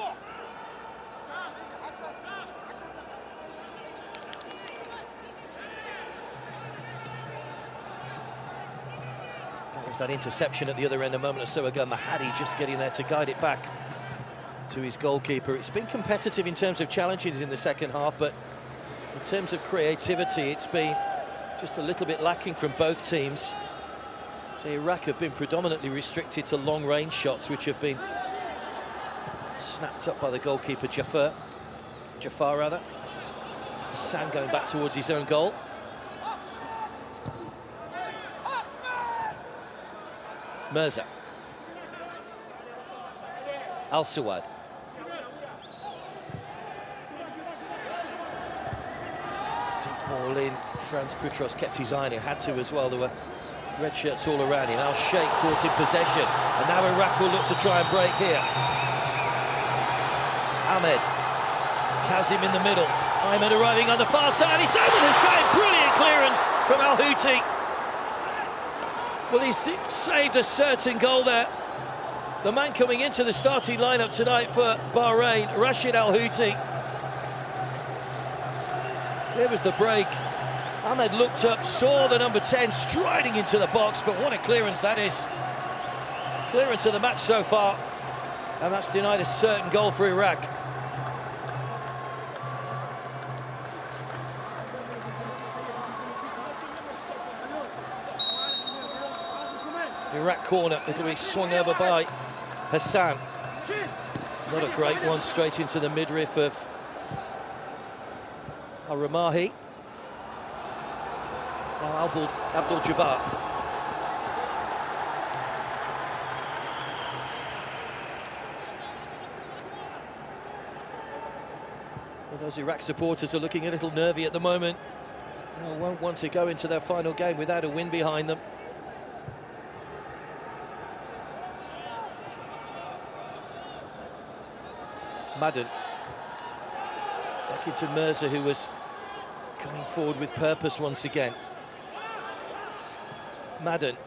That interception at the other end a moment or so ago. Mahadi just getting there to guide it back to his goalkeeper. It's been competitive in terms of challenges in the second half, but in terms of creativity, it's been just a little bit lacking from both teams. So Iraq have been predominantly restricted to long-range shots, which have been snapped up by the goalkeeper Jafar. Hassan going back towards his own goal. Mirza. Al-Sawad. Deep ball in. Franz Putros kept his eye on it, had to as well. There were red shirts all around him. Al-Sheikh caught in possession. And now Iraq will look to try and break here. Ahmed. Kazim in the middle. Ayman arriving on the far side. It's Ayman Hussein. Brilliant clearance from Al-Houthi. Well, he's saved a certain goal there. The man coming into the starting lineup tonight for Bahrain, Rashid Al-Houthi. There was the break. Ahmed looked up, saw the number 10 striding into the box, but what a clearance that is. Clearance of the match so far, and that's denied a certain goal for Iraq. Iraq corner, it'll be swung over by Hassan. Not a great one, straight into the midriff of Al-Ramahi. Now Abdul Jabbar. Well, those Iraq supporters are looking a little nervy at the moment. They won't want to go into their final game without a win behind them. Madden. Back into Mirza, who was coming forward with purpose once again. Madden.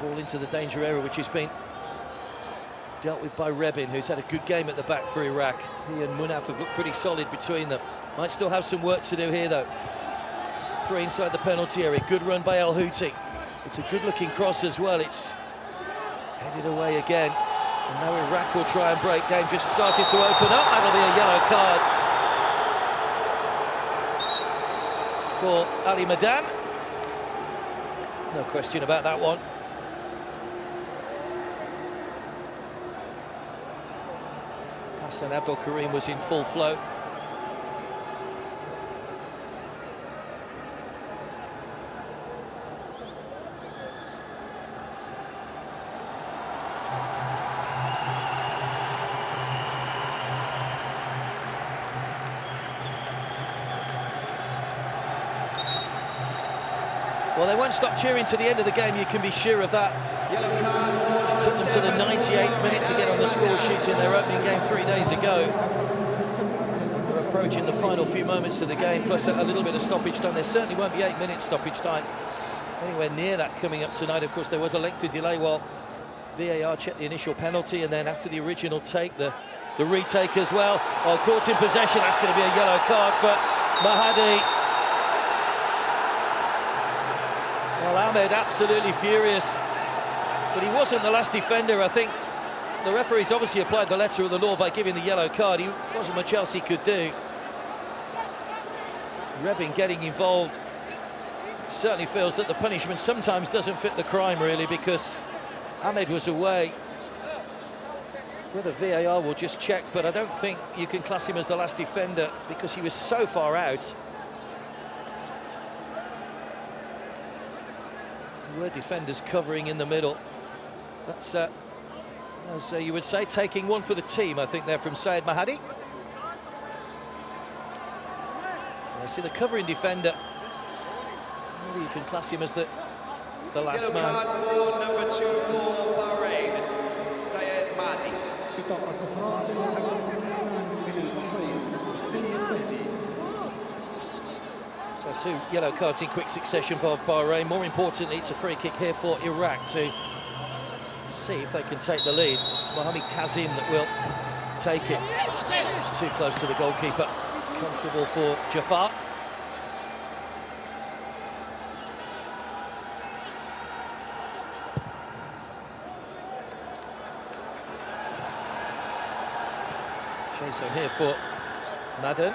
Ball into the danger area, which has been dealt with by Rebin, who's had a good game at the back for Iraq. He and Munaf have looked pretty solid between them. Might still have some work to do here, though. 3 inside the penalty area. Good run by Al Houthi. It's a good-looking cross as well. It's headed away again. And now Iraq will try and break game. Just starting to open up. That'll be a yellow card for Ali Madan. No question about that one. Hassan Abdul Karim was in full flow. Well, they won't stop cheering to the end of the game, you can be sure of that. It took them to the 98th minute to get on the score sheet in their opening game 3 days ago. We're approaching the final few moments of the game, plus a little bit of stoppage time. There certainly won't be 8 minutes stoppage time anywhere near that coming up tonight. Of course, there was a lengthy delay while VAR checked the initial penalty, and then after the original take, the retake as well. While caught in possession, that's going to be a yellow card for Mahadi. Well, Ahmed absolutely furious, but he wasn't the last defender. I think the referee's obviously applied the letter of the law by giving the yellow card. He wasn't much else he could do. Rebin getting involved certainly feels that the punishment sometimes doesn't fit the crime, really, because Ahmed was away. Whether VAR will just check, but I don't think you can class him as the last defender because he was so far out. There were defenders covering in the middle. That's, as you would say, taking one for the team, I think, there from Saeed Mahadi. I see the covering defender. Maybe you can class him as the last man. Yellow card for number 2 for Bahrain, Saeed Mahadi. بطاقة صفراء للاعب رقم 2 من البحرين سيد. So 2 yellow cards in quick succession for Bahrain. More importantly, it's a free kick here for Iraq to see if they can take the lead. It's Mohamed Kazim that will take it. It's too close to the goalkeeper. Comfortable for Jafar. Chase on here for Madden.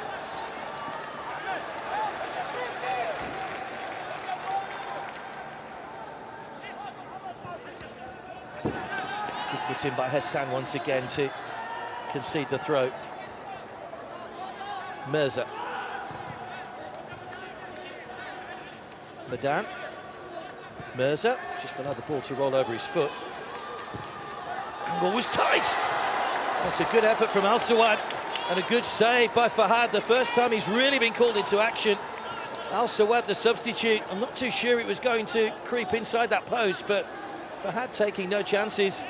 Good foot in by Hassan once again to concede the throw. Mirza. Madan. Mirza just allowed the ball to roll over his foot. Angle was tight. That's a good effort from Al Sawad and a good save by Fahad. The first time he's really been called into action. Al Sawad, the substitute, I'm not too sure it was going to creep inside that post, but Fahad taking no chances.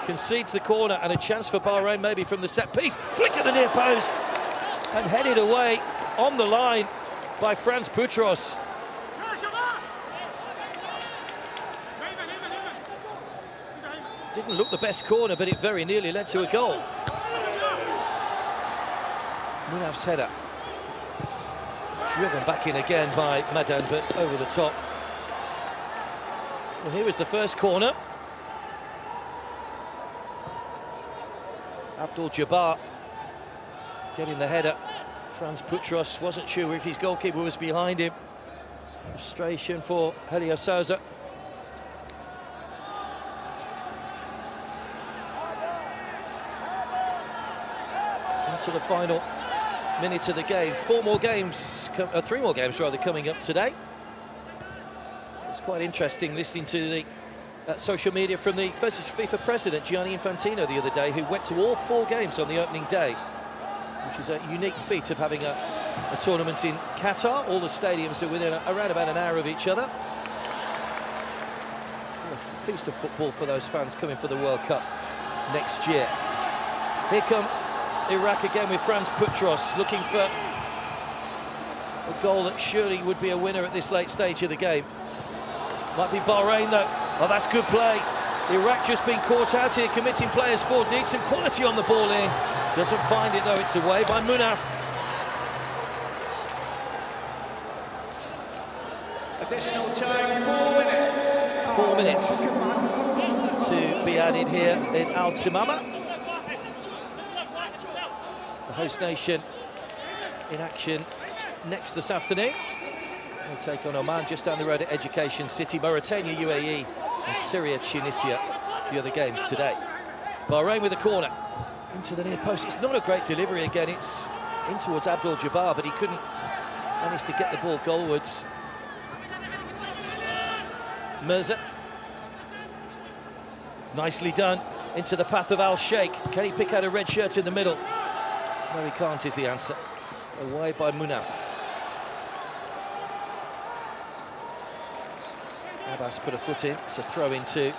Concedes the corner and a chance for Bahrain maybe from the set piece. Flick at the near post and headed away on the line by Franz Putros. Didn't look the best corner, but it very nearly led to a goal. Munaf's header. Driven back in again by Madan, but over the top. Well, here was the first corner. Abdul Jabbar getting the header. Franz Putros wasn't sure if his goalkeeper was behind him. Frustration for Helia Souza. Into the final minute of the game. 3 more games rather coming up today. It's quite interesting listening to the social media from the first FIFA president, Gianni Infantino, the other day, who went to all 4 games on the opening day, which is a unique feat of having a tournament in Qatar. All the stadiums are within around about an hour of each other. A feast of football for those fans coming for the World Cup next year. Here come Iraq again with Franz Putros, looking for a goal that surely would be a winner at this late stage of the game. Might be Bahrain though. Oh, that's good play. Iraq just being caught out here, committing players forward. Needs some quality on the ball here. Doesn't find it though, it's away by Munaf. Additional time, 4 minutes. 4 minutes to be added here in Al Timama. The host nation in action next this afternoon. They'll take on Oman just down the road at Education City, Mauritania, UAE, and Syria, Tunisia, the other games today. Bahrain with a corner into the near post. It's not a great delivery again. It's in towards Abdul Jabbar, but he couldn't manage to get the ball goalwards. Mirza, nicely done into the path of Al Sheikh. Can he pick out a red shirt in the middle? No, he can't, is the answer. Away by Munaf. Abbas put a foot in. It's a throw into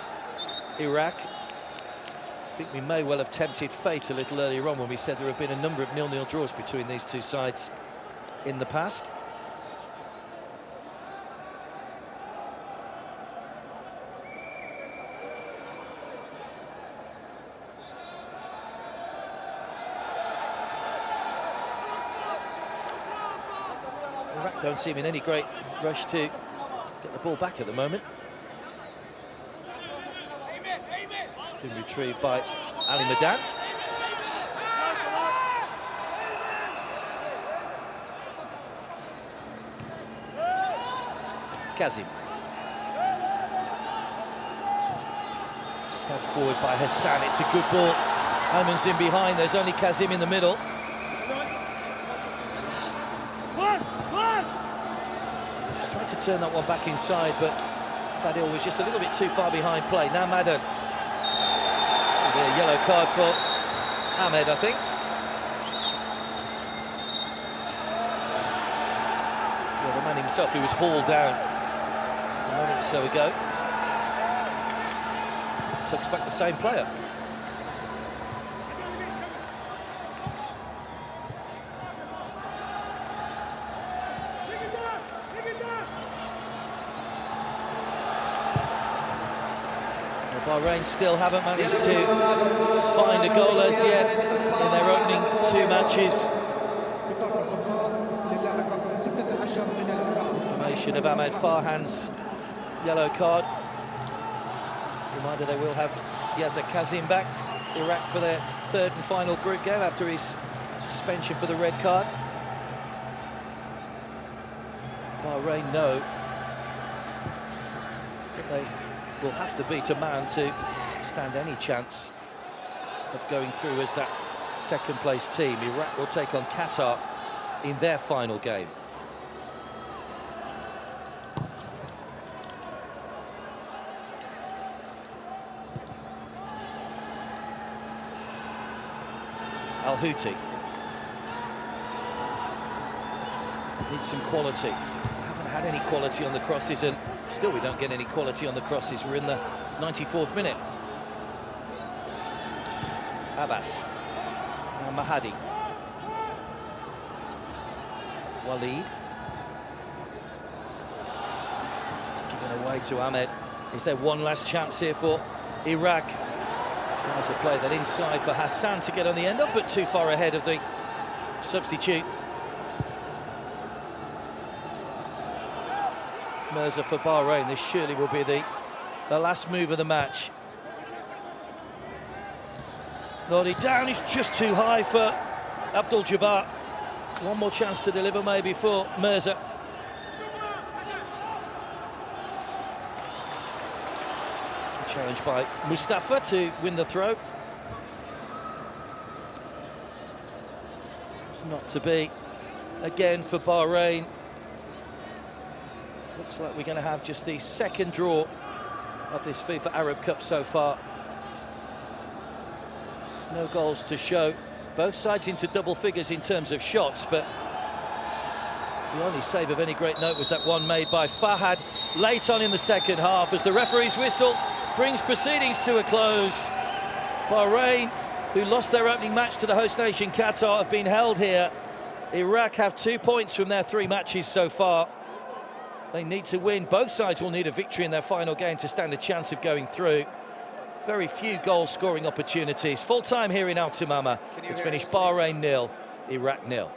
Iraq. I think we may well have tempted fate a little earlier on when we said there have been a number of nil-nil draws between these two sides in the past. Iraq don't seem in any great rush to get the ball back at the moment. Been retrieved by Ali Madan. Kazim. Stabbed forward by Hassan. It's a good ball. Ayman's in behind. There's only Kazim in the middle. Just trying to turn that one back inside, but Fadil was just a little bit too far behind play. Now Madan. A yellow card for Ahmed, I think. Yeah, the man himself, he was hauled down a moment or so ago. Tucks back the same player. Bahrain still haven't managed to find a goal as yet in their opening 2 matches. Formation of Ahmed Farhan's yellow card. Reminder they will have Yazza Kazim back. Iraq for their 3rd and final group game after his suspension for the red card. Bahrain know that they will have to beat Oman to stand any chance of going through as that 2nd place team. Iraq will take on Qatar in their final game. Al-Houthi needs some quality. Had any quality on the crosses, and still we don't get any quality on the crosses. We're in the 94th minute. Abbas. Now Mahadi. Walid. It's given away to Ahmed. Is there one last chance here for Iraq? Trying to play that inside for Hassan to get on the end up, but too far ahead of the substitute. Mirza for Bahrain. This surely will be the last move of the match. Lodi down, is just too high for Abdul Jabbar. One more chance to deliver maybe for Mirza. Challenged by Mustafa to win the throw. It's not to be again for Bahrain. Looks like we're going to have just the 2nd draw of this FIFA Arab Cup so far. No goals to show. Both sides into double figures in terms of shots, but the only save of any great note was that one made by Fahad late on in the second half as the referee's whistle brings proceedings to a close. Bahrain, who lost their opening match to the host nation Qatar, have been held here. Iraq have 2 points from their 3 matches so far. They need to win. Both sides will need a victory in their final game to stand a chance of going through. Very few goal-scoring opportunities. Full time here in Al Timama. It's finished Bahrain 0, Iraq 0.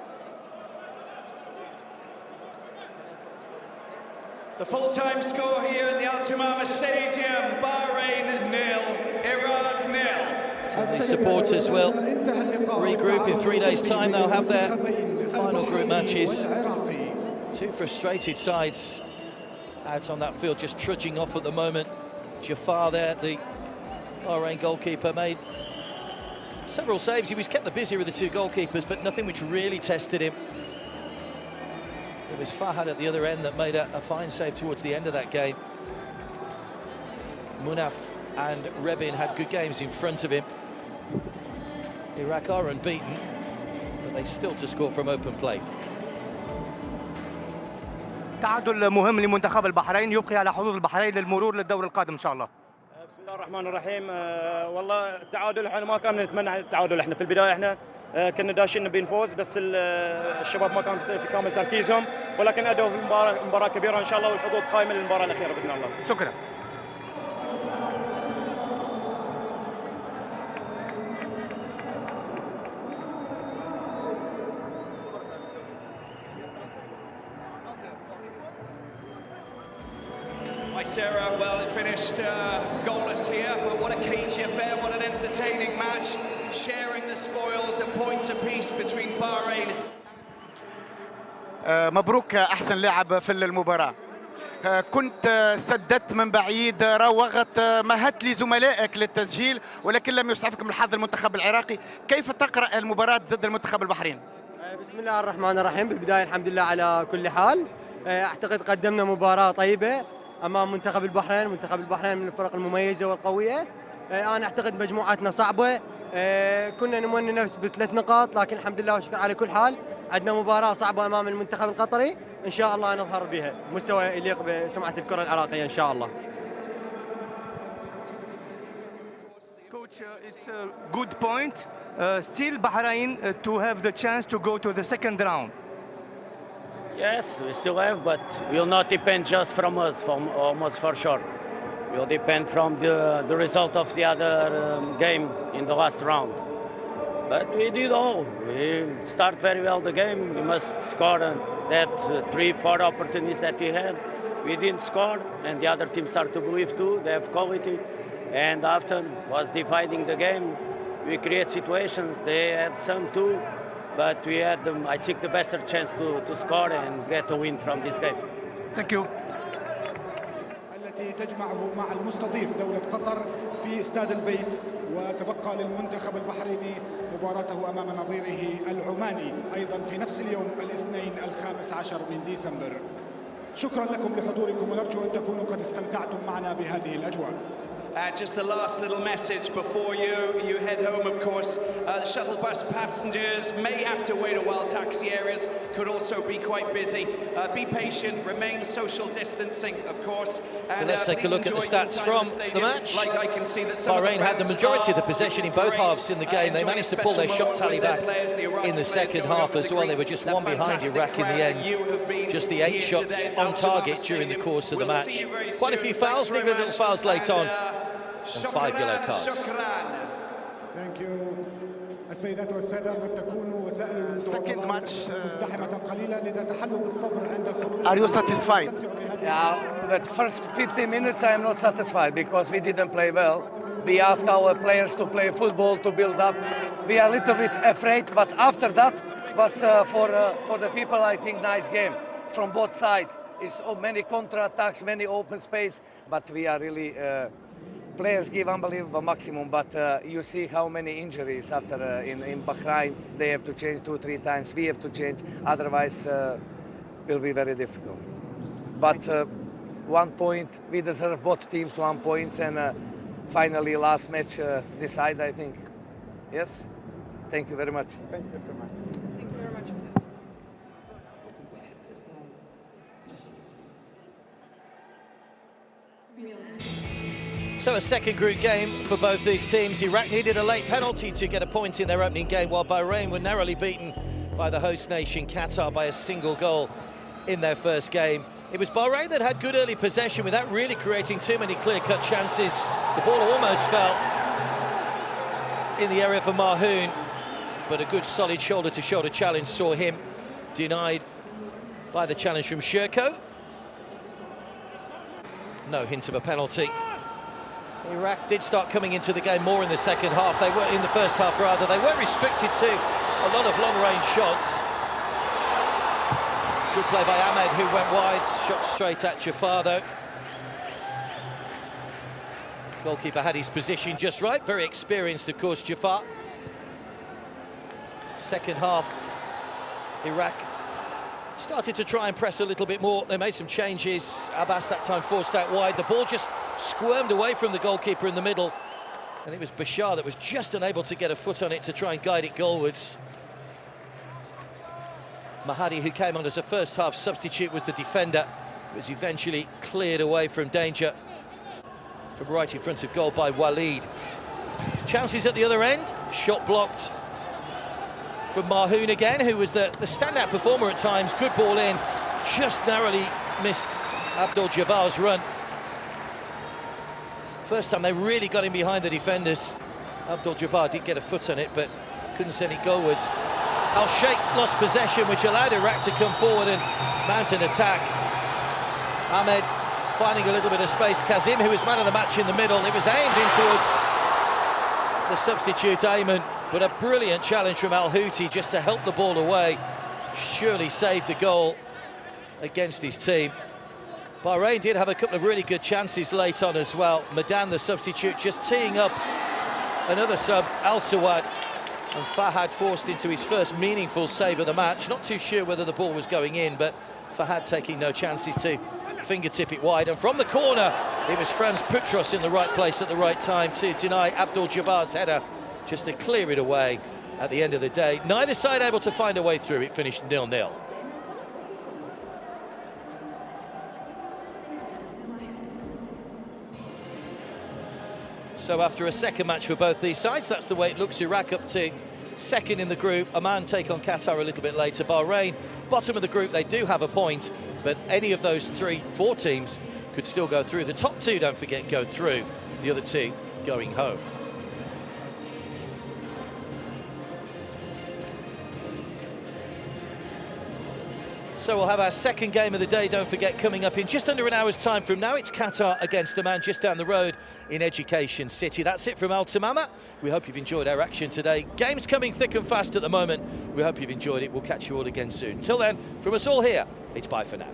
The full-time score here at the Al Timama Stadium: Bahrain 0, Iraq 0. The supporters will regroup in 3 days' time. They'll have their final group matches. 2 frustrated sides out on that field, just trudging off at the moment. Jafar there, the Bahrain goalkeeper, made several saves. He was kept the busier of the 2 goalkeepers, but nothing which really tested him. It was Fahad at the other end that made a fine save towards the end of that game. Munaf and Rebin had good games in front of him. Iraq are unbeaten, but they still to score from open play. تعادل مهم لمنتخب البحرين يبقي على حظوظ البحرين للمرور للدور القادم ان شاء الله. بسم الله الرحمن الرحيم. والله التعادل احنا ما كان نتمنى التعادل. احنا في البدايه احنا كنا داشين نبي نفوز، بس الشباب ما كانوا في كامل تركيزهم، ولكن ادوا في مباراه كبيره ان شاء الله، والحظوظ قائمه للمباراه الاخيره باذن الله. شكرا. Sarah, well, it finished goalless here, but what a cagey affair, what an entertaining match, sharing the spoils and points apiece between Bahrain. مبروك أحسن لاعب في المباراة. كنت سددت من بعيد، راوغت، مهدت لزملائك للتسجيل، ولكن لم يسعفك من حظ المنتخب العراقي. كيف تقرأ المباراة ضد المنتخب البحريني؟ بسم الله الرحمن الرحيم. بالبداية الحمد لله على كل حال. أعتقد قدمنا مباراة طيبة امام منتخب البحرين. منتخب البحرين من الفرق المميزه والقويه. انا اعتقد مجموعتنا صعبه. كنا نمنى نفس ب3 نقاط، لكن الحمد لله وشكر على كل حال عندنا مباراه صعبه امام المنتخب القطري، ان شاء الله نظهر بها مستوى يليق بسمعه الكره العراقيه ان شاء الله. Coach, it's a good point. Still Bahrain to have the chance to go to the second round. Yes, we still have, but will not depend just from us, from almost for sure. Will depend from the result of the other game in the last round. But we did all. We start very well the game. We must score that 3-4 opportunities that we had. We didn't score, and the other team start to believe too. They have quality, and after was dividing the game. We create situations. They had some too. But we had, I think, the better chance to score and get a win from this game. Thank you. التي تجمعه مع المستضيف دولة قطر في استاد البيت، وتبقى للمنتخب البحريني مباراته أمام نظيره العماني أيضا في نفس اليوم الاثنين 15 من ديسمبر. شكرا لكم لحضوركم، ونرجو أن تكونوا قد استمتعتم معنا بهذه الأجواء. Just a last little message before you head home, of course. The shuttle bus passengers may have to wait a while. Taxi areas could also be quite busy. Be patient, remain social distancing, of course. So let's take a look at the stats from the match. Like I can see that Bahrain had the majority of the possession in both halves in the game. They managed to pull their shot tally back in the second half as well. They were just one behind Iraq in the end. Just the 8 shots on target during the course of the match. Quite a few fouls, leaving little fouls late on. And 5 yellow cards. Thank you. السيدات والسادة، قد تكون وسائل المتواصلات مزدحمة قليلا، لذا تحلوا بالصبر عند الخروج. Are you satisfied? Yeah, but first 15 minutes I am not satisfied because we didn't play well. We asked our players to play football, to build up. We are a little bit afraid, but after that was for the people, I think, nice game from both sides. It's many counter-attacks, many open space, but we are really players give unbelievable maximum, but you see how many injuries after in Bahrain. They have to change 2-3 times. We have to change, otherwise will be very difficult. But 1 point. We deserve both teams 1 point, and finally last match decide, I think. Yes. Thank you very much. Thank you so much. Thank you very much. So a second group game for both these teams. Iraq needed a late penalty to get a point in their opening game, while Bahrain were narrowly beaten by the host nation Qatar by a single goal in their first game. It was Bahrain that had good early possession without really creating too many clear-cut chances. The ball almost fell in the area for Marhoun, but a good solid shoulder-to-shoulder challenge saw him denied by the challenge from Shirko. No hint of a penalty. Iraq did start coming into the game more in the second half. They were in the first half rather. They were restricted to a lot of long-range shots. Good play by Ahmed, who went wide, shot straight at Jafar though. Goalkeeper had his position just right, very experienced of course Jafar. Second half, Iraq started to try and press a little bit more. They made some changes. Abbas that time forced out wide. The ball just squirmed away from the goalkeeper in the middle, and it was Bashar that was just unable to get a foot on it to try and guide it goalwards. Mahdi, who came on as a first half substitute, was the defender. Was eventually cleared away from danger from right in front of goal by Walid. Chances at the other end, shot blocked from Marhoun again, who was the standout performer at times. Good ball in, just narrowly missed Abdul Jabbar's run. First time they really got in behind the defenders. Abdul Jabbar did get a foot on it, but couldn't send it goalwards. Al Sheikh lost possession, which allowed Iraq to come forward and mount an attack. Ahmed finding a little bit of space. Kazim, who was man of the match in the middle, it was aimed in towards the substitute Ayman, but a brilliant challenge from Al Houthi just to help the ball away. Surely saved the goal against his team. Bahrain did have a couple of really good chances late on as well. Madan, the substitute, just teeing up another sub, Al Sawad, and Fahad forced into his first meaningful save of the match. Not too sure whether the ball was going in, but Fahad taking no chances to fingertip it wide. And from the corner, it was Franz Putros in the right place at the right time to deny Abdul Jabbar's header, just to clear it away at the end of the day. Neither side able to find a way through. It finished 0-0. So after a second match for both these sides, that's the way it looks. Iraq up to second in the group. Oman take on Qatar a little bit later. Bahrain, bottom of the group, they do have a point, but any of those 3-4 teams could still go through. The top two, don't forget, go through. The other two going home. So we'll have our second game of the day, don't forget, coming up in just under an hour's time from now. It's Qatar against Oman just down the road in Education City. That's it from Al Tamama. We hope you've enjoyed our action today. Games coming thick and fast at the moment. We hope you've enjoyed it. We'll catch you all again soon. Till then, from us all here, it's bye for now.